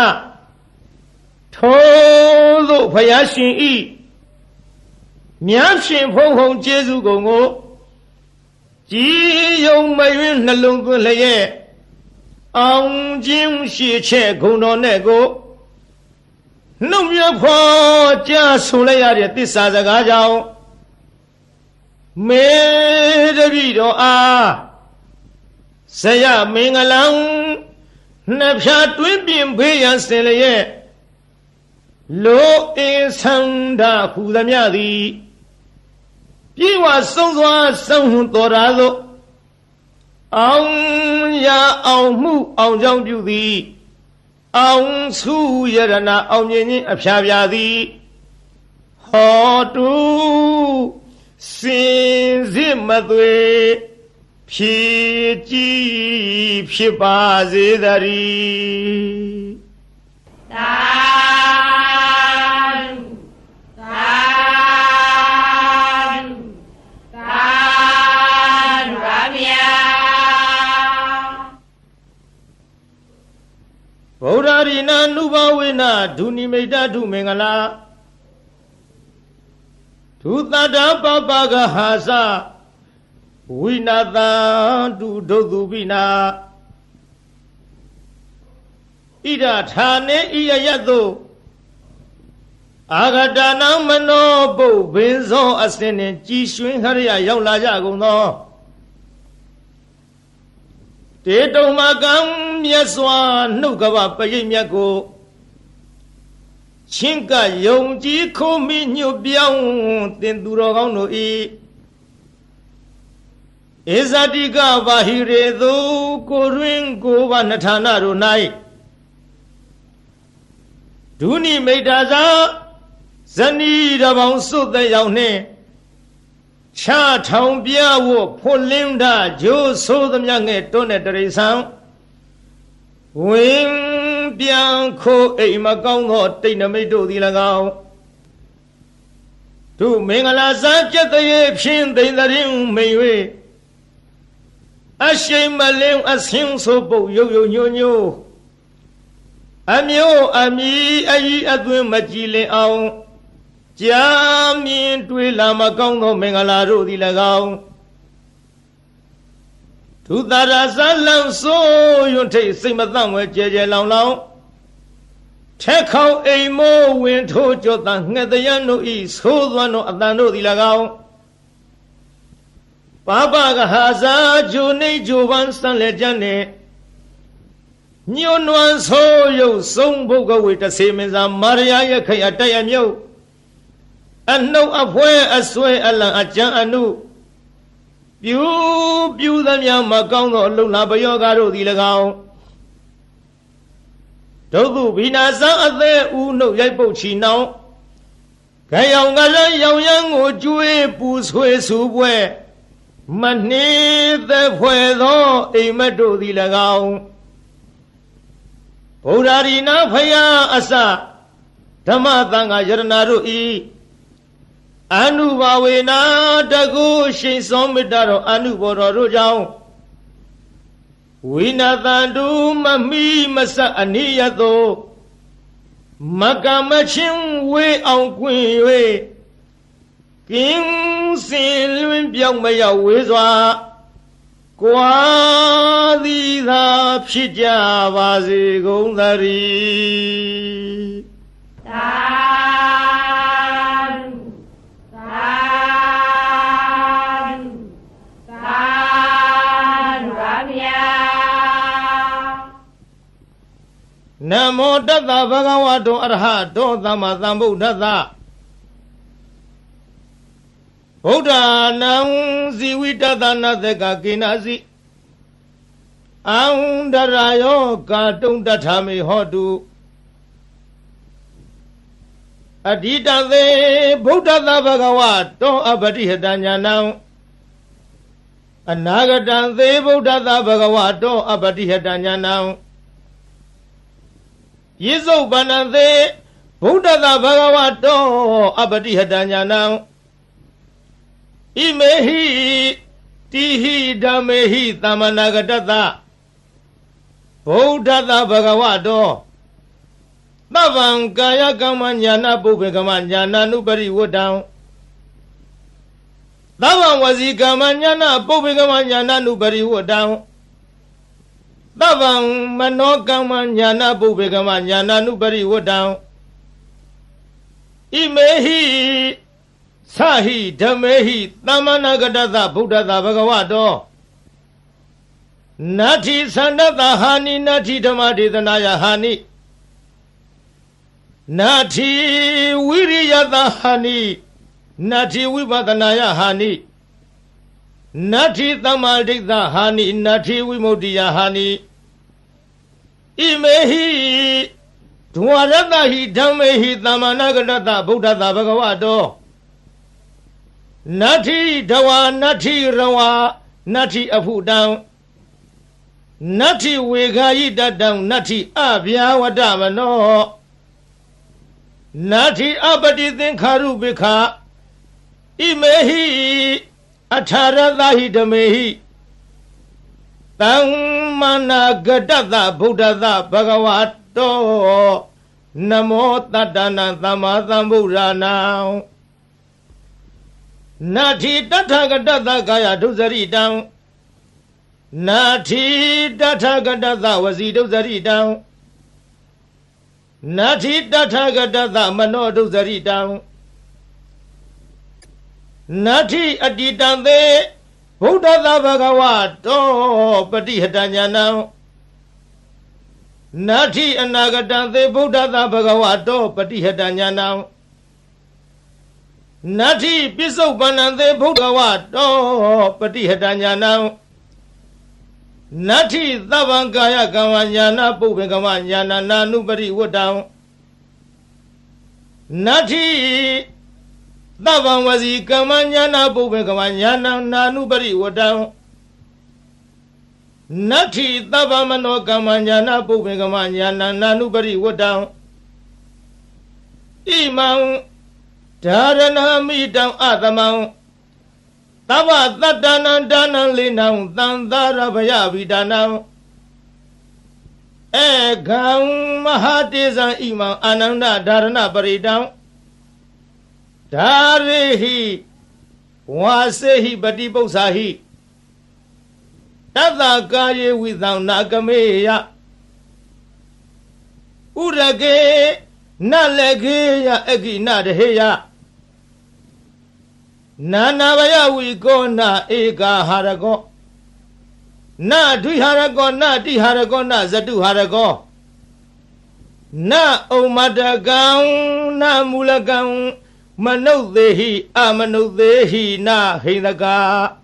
ထိုသို့ဘုရားရှင်ဤမြတ်ရှင်ဖုံဖုံကျေးဇူးကုန်ကိုကြည်ယုံမယွင်းနှလုံးသွင်းလျက်အောင်ခြင်းရှိချက်ဂုဏ်တော်နဲ့ကိုနှုတ်မြဖွာကြားဆိုလိုက်ရတဲ့သစ္စာစကားကြောင့်မေတ္တိတော်အားဇယမင်္ဂလံနှစ်ဖြာတွင်းပြင်ဖေးရန်စင်လျက်လိုအင်းဆန္ဒဟူသမျှသည်ပြေဝဆုံးစွာဆုံးတော်ရာသို့အောင်ရအောင်မှုအောင်ကြောင်းပြုသည်အောင်စုယရဏအောင်မြင်ခြင်းအဖျားပြသည်ဟောတုစင်စစ်မသွေဖြည့်ကြည်ဖြစ်ပါစေတည်းသာဗုဒ္ဓရိနာနုဘဝေနဒုနိမိတ်တုမင်္ဂလာဒုသတ္တပပကဟာစဝိနာတံတုဒုသုပိနာဣဒဌာနေဣယယတုအာဂတနာမနောပုဗ္ဗင်းသောအစဉ်နှင့်ကြည်ရွှင်ဟရိယရောက်လာကြကုန်သောတေတုံမကံမြတ်စွာနှုတ်ကပပရိတ်မြတ်ကိုချင်းကယုံကြည်ခိုးမိညွတ်ပြောင်းတင်သူတော်ကောင်းတို့ဤဧဇတိကဘာဟိရေသူကိုရင်းကိုဘာနဌာနတို့၌ဒုနိမိတ်တာသာဇနီးတပေါင်းစုသက်ရောက်နှင့်ချထောင်ပြဝဖွလင်းတာဂျိုးဆိုးသမျှငဲ့တွန်းတဲ့တရိษံဝင်ပြန်ခိုးအိမ်မကောင်းသောတိတ်နမိတ်တို့သည်၎င်းသူမင်္ဂလာစံပြတ်တဲ့ဖြင့်သိမ့်တဲ့မိန်၍အရှိန်မလင်းအဆင်းဆိုပုတ်ရုပ်ရုပ်ညို့ညို့အမျိုးအမီအကြီးအသွင်းမကြည်လင်အောင်ကြာမြင်တွေ့လာမကောင်းသောမင်္ဂလာတို့သည်၎င်းသူသာရဇလံဆိုယွန်းထိတ်စိတ်မသန့်ဝဲကြဲကြဲလောင်လောင်ထက်ခေါင်အိမ်မိုးဝင်ထိုးကြောတန်ငှက်တရံတို့ဤသိုးသွမ်းတို့အတန်တို့သည်၎င်းပပကဟာဇာဂျိုနေဂျိုပန်းစံလက်ကြနှင့်ညွန်းနွမ်းဆိုးရုပ်ဆုံးဘုတ်ကဝေတဆေမင်းစာမာရယာရဲ့ခိုင်အတိုက်အမြုပ်အနှုတ်အဖွဲအဆွဲအလံအကြံအနုပြူသမျှမကောင်းသောအလုံးလာပယောဂါတို့သည်၎င်းဒုက္ခဘိနာဇံအသေးဦးနှုတ်ရိုက်ပုတ်ချီနှောင်း Gayong galang yang ujui puswe subwe Mani the puedo imedu dilagaw Purarina phaya asa Dhamatanga yarnaru I Anubawena dagu shin somidaro anuboro jaw Winatandu mami masa aniyato Makamachin we on queen we King sin luin byong maya wizwa Kwadi da pshija vazi gondari Namo Tassa Bhagavato Arahato Samma Sambuddhassa Buddha Nam Sivitatana Theka Kinasi Aundarayo Katung Tathami Hotu Aditase Buddha Bhagavato Abadihatanyanam Anagatase Buddha Bhagavato Abadihatanyanam Yesu Bananse Buddha Bhagavato Abadihatanyanam Imehi Tihi Dhamehi Tamanagatata Buddha Bhagavato Bhavan Kaya Kamanyana Bhubekamanyana Nupari Wodam Bhavan Wasi Kamanyana Bhubekamanyana Nupari Wodam Bhavan Manokamanyana Bhubekamanyana Nupari Wodam Imehi Sahi Dhamehi Tamanagatata Buddha Bhagavato Nati Sandata Hani Nati Dhamadithanaya Hani Nati Viriyata Hani Nati Vipadanaya Hani Nati Tamaditha Hani Nati Vimodiya Hani Imehi Dwaratahi Dhamehi Tamanagatata Buddha Bhagavato Nati Dawa Nati Rawa Nati Afudam Nati Wegayitadam Nati Abhyawadamano Nati Abadithin Karubika Imehi Atharadahi Dhamehi Tamanagatata Buddha Bhagavato Namo Tattana Samma Sambuddhana Nati Tathagata Gaya Dusaritam Nati Tathagata Vasi Dusaritam Nati Tathagata Mano Dusaritam Nati Aditante Buddha Bhagavato Patihatanyanam Nati Anagatante Buddha Bhagavato Patihatanyanam Nati Pisopanante Bhagavato Patihatanyanam Nati Tavankaya Kamanyana Bhubekamanyana Nanupari Wodam Nati Tavanvasi Kamanyana Bhubekamanyana Nanupari Wodam Nati Tavamano Kamanyana Bhubekamanyana Nanupari Wodam Imam Dharana Midam Adamam Tava Tattana Dana Linam Tandara Bhayavidanam Ekam Mahadesa Imam Ananda Dharana Paridam Dharehi Vasehi Bhatipausahi Tata Karye Vidam Nagameya Urage Nalegeya Egi Nadeheya Nanavaya Vigo Na Eka Harago Na Dviharago Na Diharago Na Zaduharago Na Omadagam Na Mulagam Manodhehi Amanodhehi Na Hindaga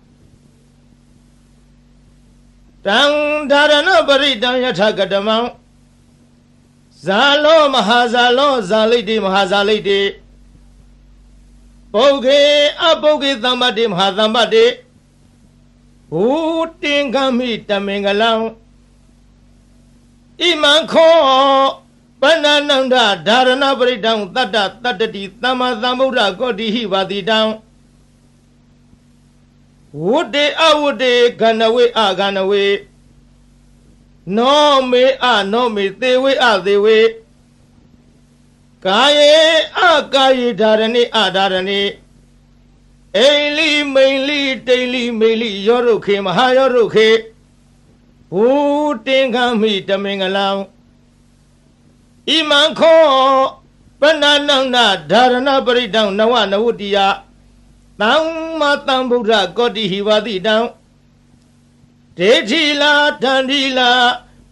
Tang Dharana Paridam Yathagadamam Zalo Mahazalo Zalidi Mahazalidi ပုဂ္ဂေအပုဂ္ဂေသမ္ပတိမဟာသမ္ပတိဘူတင်္ဂမိတမင်္ဂလံဣမံခောပဏ္ဏနန္ဒဓာရဏပရိဒံတတ္တတတ္တိသမ္မာသမ္ဗုဒ္ဓကောတိဟိပါတိတံဝုတေအဝုတေခဏဝေအခဏဝေနောမေအနောမေသေဝေအသေဝေကာယေအကာယေဓာရဏိအဓာရဏိအိလိမိန်လိတိလိမိလိယောရုခေမဟာယောရုခေဘူတင်္ဂမိတမင်္ဂလံဣမံခောပဏ္ဏနန္ဒဓာရဏပရိဒံနဝနဝတ္တိယသမ္မာသမ္ဗုဒ္ဓကောတိဟိဝတိတံဒေဋ္ဌိလာတန္တိလာ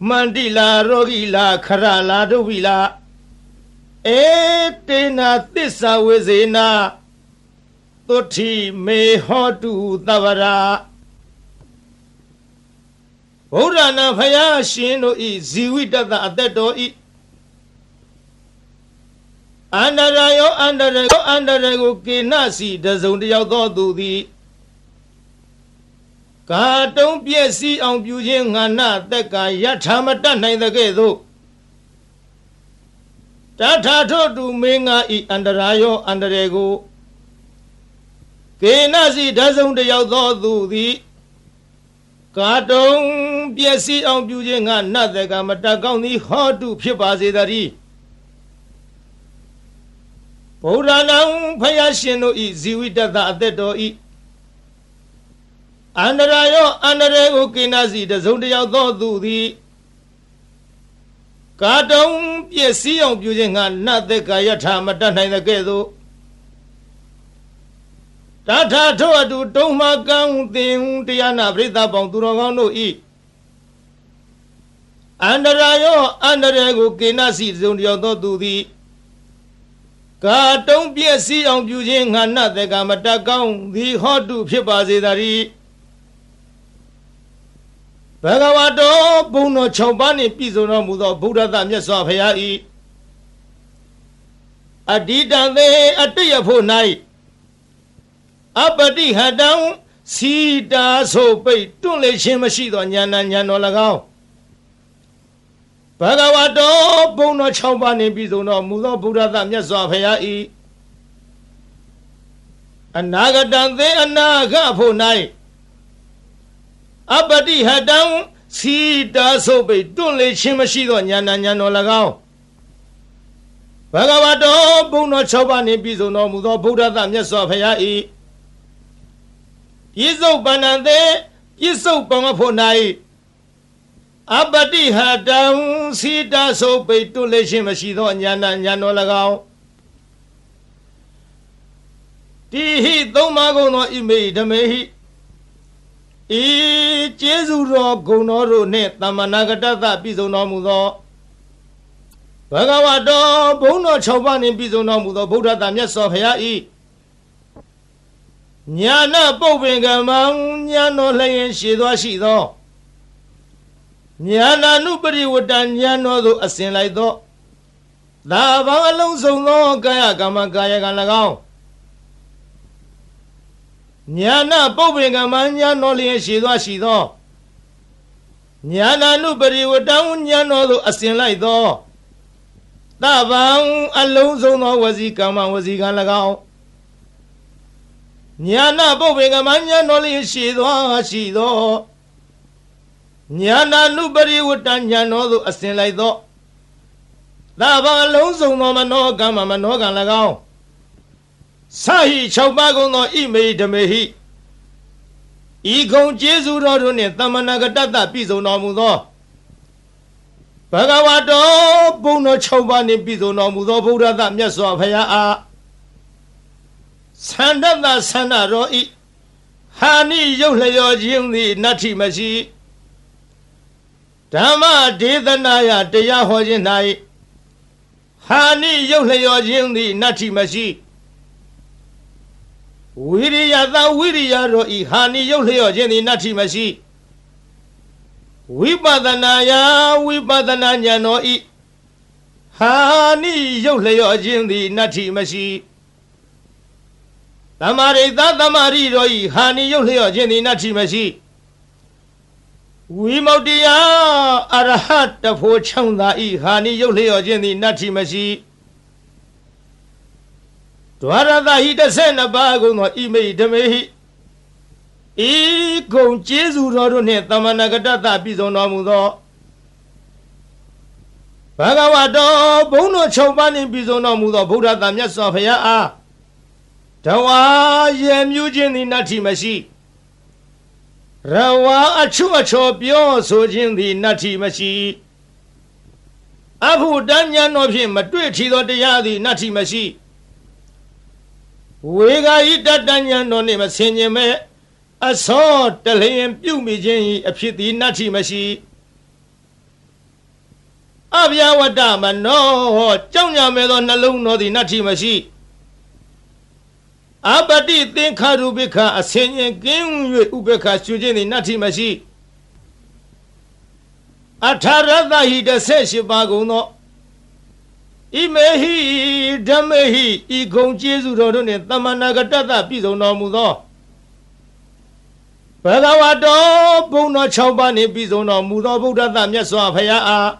မန္တိလာရောဂိလာခရလာဒုဝိလာဧတေနာသစ္စာဝေဇေနာသုဋ္ဌိမေဟောတုသဗ္ဗရာဗုဒ္ဓနာဖယားရှင်တို့ဤဇီဝိတတအသက်တော်ဤအန္တရာယောအန္တရကိုအန္တရကိုကေနစီတစုံတယောက်သောသူသည်ကာတုံးပြည့်စည်အောင်ပြုခြင်းငါနသက်ကယထာမတတ်နိုင်တဲ့ကဲ့သို့တထာထို့တူမင်းငါဤအန္တရာယောအန္တရကိုကေနစီတစုံတယောက်သောသူသည်ကာတုံးပြည့်စည်အောင်ပြုခြင်းငါနသက်ကမတတ်ကောင်းသည်ဟောတုဖြစ်ပါစေတည်းဗုဒ္ဓနာဖယားရှင်တို့ဤဇီဝိတတအသက်တော်ဤအန္တရာယောအန္တရေကိုကိနာစီတစုံတယောက်သောသူသည်ကာတုံးပြည့်စည်အောင်ပြုခြင်းငါနတ်သက်ကာယထာမတတ်နိုင်တဲ့ကဲ့သို့တထာထို့အတူတုံးမကံသင်တရားနာပရိသတ်ပေါင်းသူတော်ကောင်းတို့ဤအန္တရာယောအန္တရေကိုကိနာစီတစုံတယောက်သောသူသည်ကာတုံးပြည့်စည်အောင်ပြုခြင်းငါနတ်သက်ကာမတတ်ကောင်းသည်ဟောတုဖြစ်ပါစေတည်းဘဂဝါတော်ဘုံတော်6ပါးနှင့်ပြည့်စုံတော်မူသောဗုဒ္ဓသမြတ်စွာဘုရား၏အဓိတံသေအတ္တယဖို့၌အပတိဟတံစီတာဆိုပိတ်တွန့်လေခြင်းမရှိသောဉာဏ်ဉာဏ်တော်၎င်းဘဂဝါတော်ဘုံတော်6ပါးနှင့်ပြည့်စုံတော်မူသောဗုဒ္ဓသမြတ်စွာဘုရား၏အနာဂတံသေအနာဂဖို့၌အပတိဟတံစီတာဆိုပိတွန့်လေခြင်းမရှိသောဉာဏ်ဉာဏ်တော်၎င်းဘဂဝါတော်ဘုံတော်6ပါးနှင့်ပြည့်စုံတော်မူသောဗုဒ္ဓသမြတ်စွာဘုရား၏ပြည့်စုံပန္နသေပြည့်စုံပံဖို့၌အပတိဟတံစီတာဆိုပိတွန့်လေခြင်းမရှိသောဉာဏ်ဉာဏ်တော်၎င်းတိဟိသုံးပါးကုန်သောဣမေဓမေဟိဤကျေးဇူးတော်ဂုဏ်တော်တို့နှင့်သမ္မာနာဂတ္တပြည့်စုံတော်မူသောဘဂဝါတော်ဘုံတော်6ပါးနှင့်ပြည့်စုံတော်မူသောဗုဒ္ဓတမြတ်စွာဘုရား၏ညာနာပုပ္ပင်ကမံညာတော်လျင်ရှည်သွားရှိသောညာနာနုပရိဝတ္တညာတော်သို့အစဉ်လိုက်သောသာဘောင်အလုံးစုံသောကာယကမ္မကာယကံ၎င်းညာနာပုပ္ပင်ကမညာတော်လျင်ရှည်သွားရှိသောညာနာနုပရိဝတ္တညာတော်သို့အစဉ်လိုက်သောသဗ္ဗံအလုံးစုံသောဝစီကမ္မဝစီကံ၎င်းညာနာပုပ္ပင်ကမညာတော်လျင်ရှည်သွားရှိသောညာနာနုပရိဝတ္တညာတော်သို့အစဉ်လိုက်သောသဗ္ဗံအလုံးစုံသောမနောကမ္မမနောကံ၎င်းစာဟိ6ပါးကုန်သောဣမေဓမေဟိဤကုံကျေးဇူးတော်တို့နှင့်သမ္မာနာဂတ္တပြည့်စုံတော်မူသောဘဂဝါတော်ဘုံတော်6ပါးနှင့်ပြည့်စုံတော်မူသောဗုဒ္ဓသမြတ်စွာဘုရားအားသန္တတသန္တရောဤဟာနိရုပ်လျော်ခြင်းသည်နတ္ထိမရှိဓမ္မဒေသနာယတရားဟောခြင်း၌ဟာနိရုပ်လျော်ခြင်းသည်နတ္ထိမရှိဝိရိယသာဝိရိယရောဤဟာနိရုပ်လျော့ခြင်းသည်နတ္ထိမရှိဝိပဿနာယဝိပဿနာဉာဏ်တော်ဤဟာနိရုပ်လျော့ခြင်းသည်နတ္ထိမရှိ သမရိသသမရိတော်ဤဟာနိယုတ်လျော့ခြင်းသည်နတ္ထိမရှိဝိမု ക്തി ယအရဟတဖို့ချောင်းသာဤဟာနိယုတ်လျော့ခြင်းသည်နတ္ထိမရှိဒွါရသဟိ12ပါးကုန်သောဣမိဓမေဟိဤကုံကျေးဇူးတော်တို့နှင့်သမဏဂတတပြည့်စုံတော်မူသောဘဂဝါတော်ဘုန်းတော်6ပါးနှင့်ပြည့်စုံတော်မူသောဗုဒ္ဓသာမြတ်စွာဘုရားအားတဝါရေမြူးခြင်းသည်နတ္ထိမရှိရဝါအချွတ်အချော်ပြောဆိုခြင်းသည်နတ္ထိမရှိအဘုဒ္ဓဉာဏ်တော်ဖြင့်မတွေ့ထီသောတရားသည်နတ္ထိမရှိဝေဂာယိတတဉာဏ်တော်နှင့်မဆင်ញင်မဲ့အစောတလျင်ပြုမိခြင်း၏အဖြစ်သည်နတ္ထိမရှိအဗျာဝတ္တမနောကြောင့်ညာမဲ့သောနှလုံးတော်သည်နတ္ထိမရှိအပတိသင်္ခါရုပိခအဆင်ញင်ကင်း၍ဥပေက္ခရှုခြင်းသည်နတ္ထိမရှိအထာရသဟိ18ပါးကုန်သောဣမေဟိဓမ္မေဟိဤဂုံကျေးဇူးတော်တို့နှင့်သမဏဂတတပြည့်စုံတော်မူသောဘဂဝါတော်ဘုန်းတော်6ပါးနှင့်ပြည့်စုံတော်မူသောဗုဒ္ဓသမြတ်စွာဘုရားအား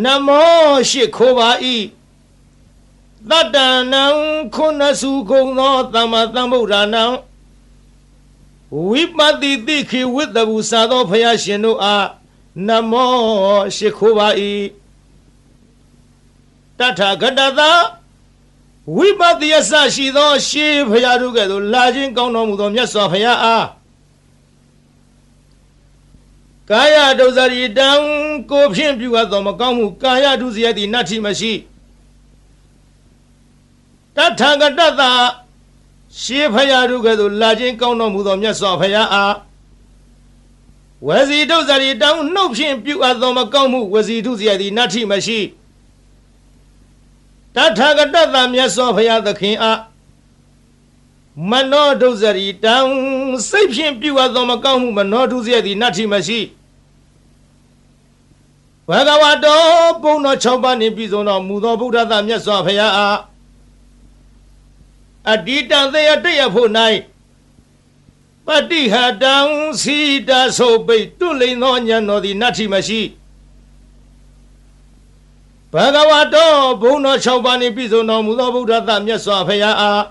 နမောရှိခိုးပါ၏တတ္တနံခုနစုကုံသောသမ္မာသမ္ဗုဒ္ဓနာဝိပဿိတိခိဝိတ္တဘူစာသောဘုရားရှင်တို့အားနမောရှိခိုးပါ၏တထာဂတသာဝိပဿိယစရှိသောရှေးဘုရားတို့ကဲ့သို့လာခြင်းကောင်းတော်မူသောမြတ်စွာဘုရားအားကာယဒုစရိတံကိုဖြင့်ပြုအပ်သောမကောင်းမှုကာယဒုစရိုက်သည်နတ္ထိမရှိတထာဂတသာရှေးဘုရားတို့ကဲ့သို့လာခြင်းကောင်းတော်မူသောမြတ်စွာဘုရားအားဝစီဒုစရိတံနှုတ်ဖြင့်ပြုအပ်သောမကောင်းမှုဝစီဒုစရိုက်သည်နတ္ထိမရှိတထာဂတသာမြတ်စွာဘုရားသခင်အားမနောဒုစရိတံစိတ်ဖြင့်ပြုအပ်သောမကောင်းမှုမနောဒုစရိုက်သည်နတ္ထိမရှိဘဂဝါတော်ဘုန်းတော်6ပါးနှင့်ပြည့်စုံတော်မူသောဗုဒ္ဓသာမြတ်စွာဘုရားအားအတ္တိတံသေယတရဖို့၌ပတိဟတံစီတာဆိုပိတ်တွလိန်သောဉာဏ်တော်သည်နတ္ထိမရှိဘဂဝါတော်ဘုန်းတော်6ပါးနှင့်ပြည့်စုံတော်မူသောဗုဒ္ဓသမြတ်စွာဘုရားအား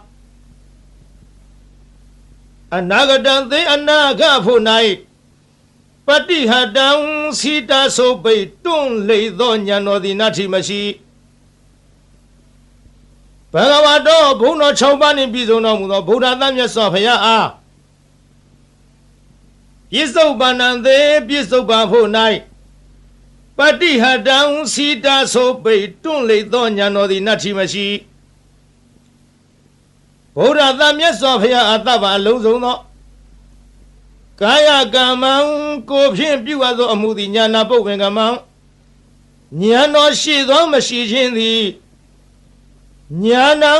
အနာဂတံသေအနာဂဖို့၌ပတိဟတံစီတာဆိုပိတ်တွလိန်သောဉာဏ်တော်သည်နတ္ထိမရှိဘဂဝါတော်ဘုန်းတော်6ပါးနှင့်ပြည့်စုံတော်မူသောဗုဒ္ဓသမြတ်စွာဘုရားအားပြစ္ဆုတ်ပန္နံသေပြစ္ဆုတ်ပန်ဖို့၌ပတိဟတံစီတာဆိုပိတ်တွန့်လိသောဉာဏ်တော်သည်နတ္ထိမရှိဗုဒ္ဓသမြတ်စွာဘုရားအတ္တပါအလုံးစုံသောကာယကမ္မံကိုဖြင့်ပြုအပ်သောအမှုသည်ဉာဏပုပ္ပင်ကမ္မံဉာဏ်တော်ရှိသောမရှိခြင်းသည်ဉာဏံ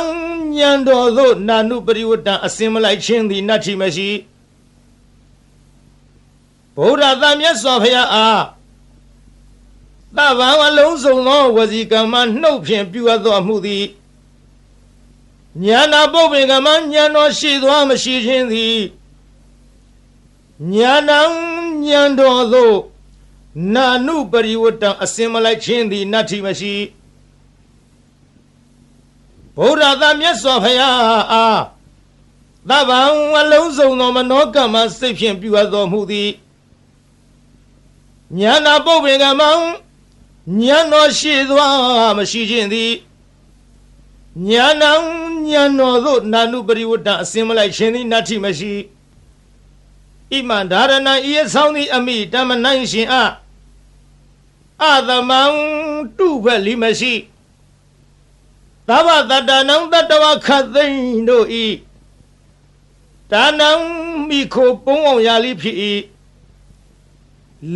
ဉာဏ်တော်သို့နာနုပရိဝတ္တအစင်မလိုက်ခြင်းသည်နတ္ထိမရှိဗုဒ္ဓသမြတ်စွာဘုရားအားသဗ္ဗံအလုံးစုံသောဝစီကမ္မနှုတ်ဖြင့်ပြုအပ်သောအမှုသည်ဉာဏပုပ္ပင်ကမ္မဉာဏ်တော်ရှိသောမရှိခြင်းသည်ဉာဏံဉာဏ်တော်သို့နာနုပရိဝတ္တအစင်မလိုက်ခြင်းသည်နတ္ထိမရှိဗုဒ္ဓသမြတ်စွာဘုရားအားသဗ္ဗံအလုံးစုံသောမနောကမ္မစိတ်ဖြင့်ပြုအပ်သောမှုသည်ဉာဏပုပ္ပင်ကမ္မဉာဏ်တော်ရှိသောမရှိခြင်းသည်ဉာဏံဉာဏ်တော်သို့နာနုပရိဝတ္တအစင်မလိုက်ခြင်းသည်နတ္ထိမရှိဣမံဒါရဏံဤဆောင်သည်အမိတမနိုင်ရှင်အသမံတုဖက်လီမရှိသဗ္ဗတတ္တနံတတ္တဝခတ်သိမ့်တို့ဤဒါနံမိခိုပုံအောင်ရာလိဖြစ်၏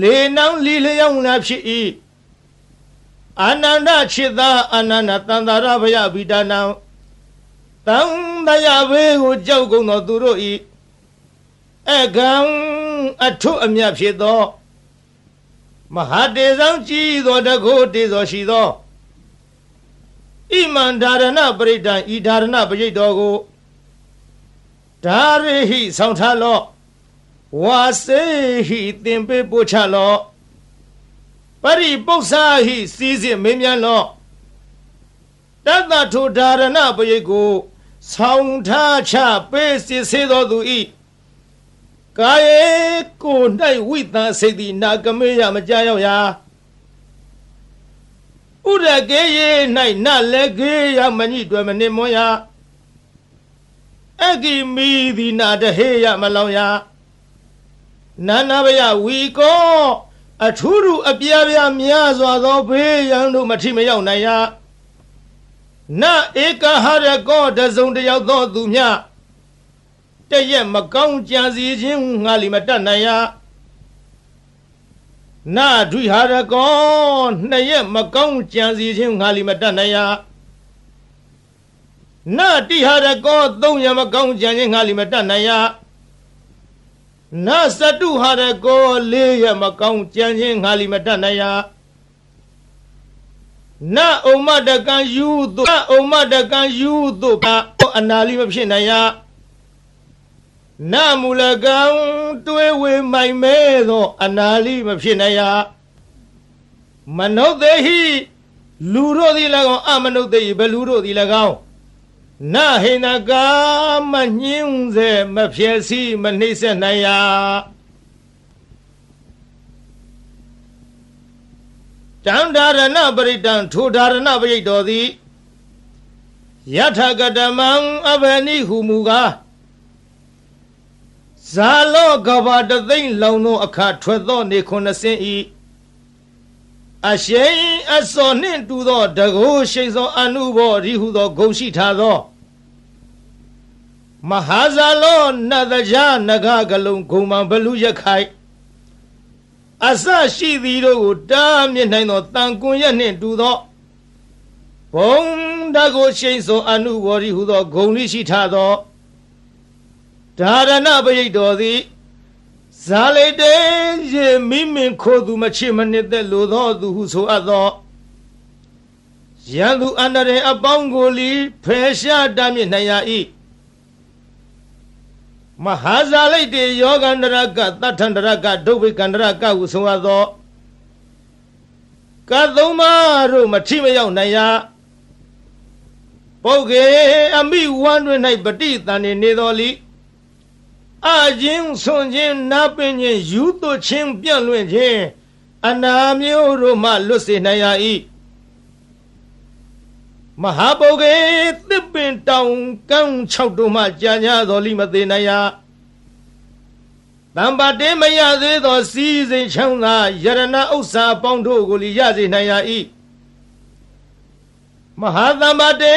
လေနံလီလျောင်းနာဖြစ်၏အာနန္ဒจิตသာအာနန္ဒတန္တာရဘယဗိဒါနံတံတရားဘေးကိုကြောက်ကုန်သောသူတို့ဤအကံအထုအမြတ်ဖြစ်သောမဟာတေဇံကြည်သောတကုတေဇောရှိသောဣမံဒါရဏပရိဒံဤဒါရဏပရိတ်တော်ကို ဒါရိဟိဆောင်ထားလော့ဝါစေဟိသင်ပေးပို့ချလော့ပရိပု္ပ္ပစာဟိစီစဉ်မင်းမြန်လော့တတ္တထုဒါရဏပရိတ်ကိုဆောင်ထားချပေးစစ်စေတော်သူဤကာယေကို၌ဝိသံစိတ်သည်နာကမေယမကြရောက်ရာဥရကေယေ၌နလည်းကေယမညိတွယ်မနစ်မွန်ရာအဂိမီသည်နာတဟေယမလောင်ရာနာနာဘယဝီကောအထူးထူးအပြားပြားများစွာသောဘေးရန်တို့မထိမရောက်နိုင်ရာနဧကဟရကောတစုံတယောက်သောသူမြတရက်မကောင်းကြံစီခြင်းငါလီမတတ်နိုင်ရာနဒွိဟာရကောနှစ်ရက်မကောင်းကြံစီခြင်းငါလီမတတ်နိုင်ရာနတိဟာရကောသုံးရက်မကောင်းကြံခြင်းငါလီမတတ်နိုင်ရာနသတုဟာရကောလေးရက်မကောင်းကြံခြင်းငါလီမတတ်နိုင်ရာနဩမတကံယူသို့ဩမတကံယူသို့အနာလီမဖြစ်နိုင်ရာနမူလကံတွေးဝေမိုင်မဲသောအနာလီမဖြစ်နိုင်ရာမနုဿေဟိလူတို့သည်၎င်းအမနုဿေဟိဘလူတို့သည်၎င်းနဟိနကာမညင်းစေမဖြစ်စီမနှိမ့်ဆက်နိုင်ရာတံဒါရဏပရိတံထိုဒါရဏပရိတ်တော်သည်ယထကတမံအဘနိဟုမူကားဇာလောကဘာတသိမ့်လောင်သောအခါထွက်သောနေ90ဤအရှိန်အစောနှင့်တူသောတကုရှိန်သောအနုဘောရိဟုသောဂုံရှိထားသောမဟာဇာလောနတ်တရားနဂကလုံးဂုံမံဘလူရခိုင်အစရှိသည်တို့ကိုတားမြစ်နိုင်သောတန်ကွန်ရက်နှင့်တူသောဘုံတကုရှိန်သောအနုဘောရိဟုသောဂုံလိရှိထားသောဒါရဏပရိတ်တော်သည်ဇာလိတေရေမိမင်ခိုသူမချစ်မနစ်သက်လိုသောသူဟုဆိုအပ်သောရန်သူအန္တရာယ်အပေါင်းကိုလီဖယ်ရှားတားမြစ်နိုင်ရ၏မဟာဇာလိတေယောဂန္တရကသတ္ထန္တရကဒုဗ္ဗေကန္တရကဟုဆိုအပ်သောကသုံးပါးတို့မထိမရောက်နိုင်ရပုဂ္ဂေအမိဝမ်းတွင်၌ပฏิတန်နေတော်လီအချင်းဆွန်ခြင်းနာပင်ခြင်းယူသွခြင်းပြန့်လွင့်ခြင်းအနာမျိုးတို့မှလွတ်စေနိုင်ရ၏မဟာပုဂ္ဂေသစ်ပင်တောင်ကန်း6တို့မှကြာညာတော်လိမသေးနိုင်ရတံပါတေမရသေးသောစီးစိမ်ချမ်းသာယရဏဥစ္စာပေါင်းတို့ကိုလီရစေနိုင်ရ၏မဟာသမ္ပါတေ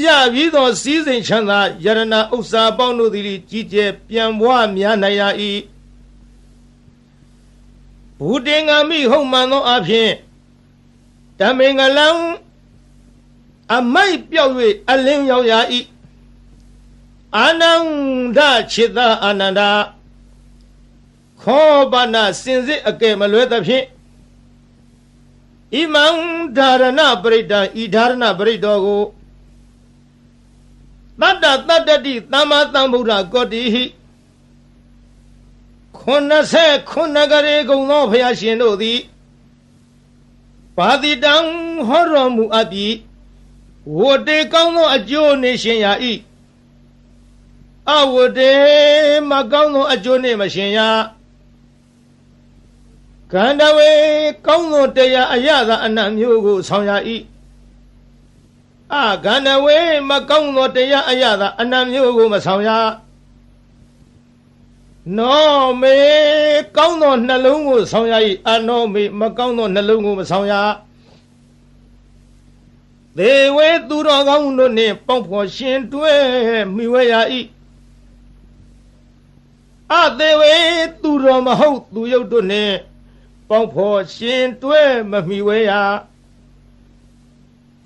ရပြီးသောစီးစိမ်ချမ်းသာယရဏဥစ္စာပေါင်းတို့သည်ကြီးကျယ်ပြန်ပွားများနိုင်ရ၏ဘူတင်ငါမိဟုတ်မှန်သောအဖြစ်တမင်္ဂလံအမိုက်ပြောက်၍အလင်းရောက်ရ၏အာနန္ဒခြေသာအာနန္ဒခောပနာစင်စစ်အကဲမလွဲသဖြင့်ဣမံဒါရဏပရိတံဤဒါရဏပရိတ်တော်ကိုတတ္တတတ္တတိသမ္မာသမ္ဗုဒ္ဓကောတိဟိ89ကရေကုံသောဘုရားရှင်တို့သည်ပါတိတံဟောတော်မူအပ်ပြီးဝတ္တေကောင်းသောအကျိုးနေရှင်ရ၏အဝတ္တေမကောင်းသောအကျိုးနေမရှင်ရကန္တဝေကောင်းသောတရားအရသာအနတ်မျိုးကိုဆောင်ရ၏ကန္တဝေမကောင်းသောတရားအရသာအနတ်မျိုးကိုမဆောင်ရနောမေကောင်းသောနှလုံးကိုဆောင်ရ၏အနောမေမကောင်းသောနှလုံးကိုမဆောင်ရသေဝေသူတော်ကောင်းတို့နှင့်ပေါင်းဖော်ရှင်တွဲမိဝဲရ၏အသေဝေသူတော်မဟုတ်သူယုတ်တို့နှင့်ပေါင်းဖော်ရှင်တွဲမမိဝဲရ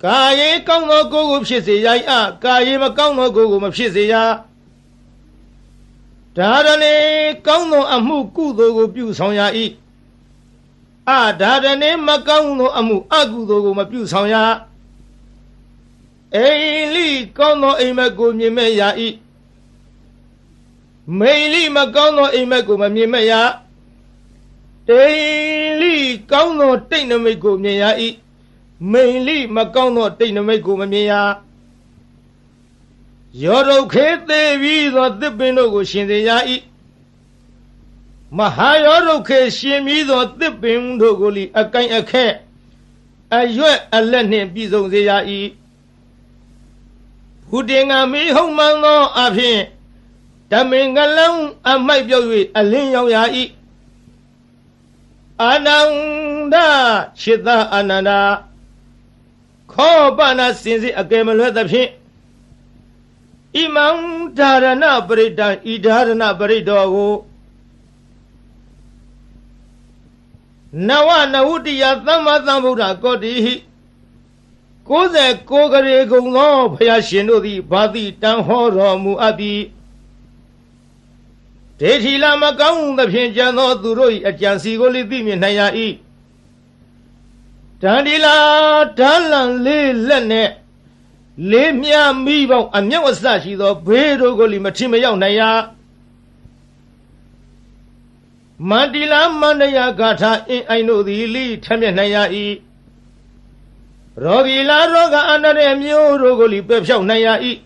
ကာယေကောင်းသောကိုယ်ကိုဖြစ်စေရ၏ကာယေမကောင်းသောကိုယ်ကိုမဖြစ်စေရဒါရဏေကောင်းသောအမှုကုသိုလ်ကိုပြုဆောင်ရ၏ဒါရဏေမကောင်းသောအမှုအကုသိုလ်ကိုမပြုဆောင်ရအိလိကောင်းသောအိမ်မက်ကိုမြင်မဲ့ရ၏ မိန်လိမကောင်းသောအိမ်မက်ကိုမမြင်မရတိန်လိကောင်းသောတိတ်နမိတ်ကိုမြင်ရ၏မိန်လိမကောင်းသောတိတ်နမိတ်ကိုမမြင်ရရောဒုက္ခေသေးပြီးသောသစ်ပင်တို့ကိုရှင်စေရ၏မဟာရောဒုက္ခေရှင်ပြီးသောသစ်ပင်တို့ကိုလီအကိုင်အခက်အရွက်အလက်နှင့်ပြည့်စုံစေရ၏ဘုတင်ကမိဟုံမှန်သောအဖြစ်ဓမင်္ဂလံအမိုက်ပြောက်၍အလင်းရောက်ရ၏အာနန္ဒခြေသာအာနန္ဒာခောပနာစင်စစ်အကယ်မလွဲသဖြင့်ဣမံဓာရဏပရိတံဤဓာရဏပရိတောကိုနဝနဝတ္တိယသမ္မာသမ္ဗုဒ္ဓကောတိဟိ69ကရေကုံသောဘုရားရှင်တို့သည်ဘာတိတန်ဟောတော်မူအပ်သည်ဒေထီလာမကောင်းသဖြင့်ကြံသောသူတို့၏အကြံစီကိုလည်းသိမြင်နိုင်ရ၏တန်ဒီလာဓာလံလေးလက်နဲ့လေးမြမိပေါင်းအမြောက်အစရှိသောဘေးတို့ကိုလည်းမထင်မရောက်နိုင်ရမန္တိလာမန္တရာဂါထာအင်းအိုင်တို့သည်လိထမျက်နိုင်ရ၏ရောဂီလာရောဂအန္တရာယ်မျိုးတို့ကိုလည်းပယ်ဖြောက်နိုင်ရ၏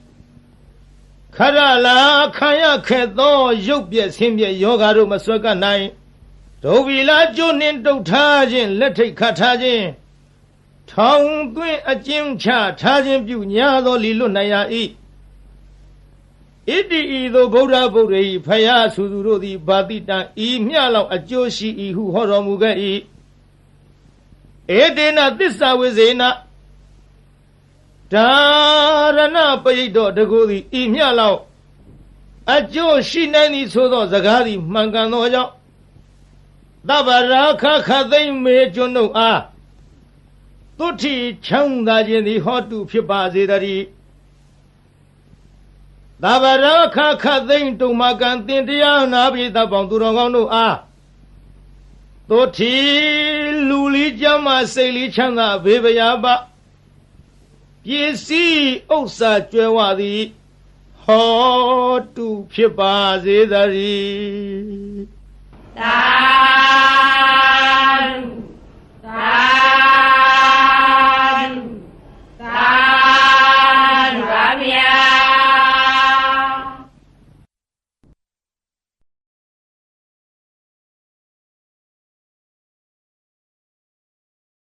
ခရလာခံရခဲ့သောရုပ်ပြည့်ဆင်းပြည့်ယောဂါတို့မဆွဲကပ်နိုင်ဒုဗီလာကျိုးနှင့်တုတ်ထားခြင်းလက်ထိတ်ခတ်ထားခြင်းထောင်သွင်းအကျဉ်းချထားခြင်းပြုညာသောလီလွတ်နိုင်ရ၏ဣတိဤသို့ဗုဒ္ဓဗုဒ္ဓ၏ဖယားဆူသူတို့သည်ဘာတိတံဤမျှလောက်အကျိုးရှိ၏ဟုဟောတော်မူခဲ့၏ဧတေနသစ္စာဝိဇေနဒါရဏပရိတ်တော်တကူသည်ဤမျှလောက်အကျိုးရှိနိုင်သည်ဆိုသောစကားသည်မှန်ကန်သောကြောင့်သဗ္ဗရာခခသိမ့်မေကျွန်းတို့အားသုတိချမ်းသာခြင်းသည်ဟောတုဖြစ်ပါစေတည်းသဗ္ဗရာခခသိမ့်တုံမကံတင်တရားနာပိသပေါင်းသူတော်ကောင်းတို့အားသုတိလူလီကျမ်းမာစိတ်လီချမ်းသာဘေးပရာပပစ္စည်းဥစ္စာကျွဲဝသည်ဟောတုဖြစ်ပါစေတည်းသာ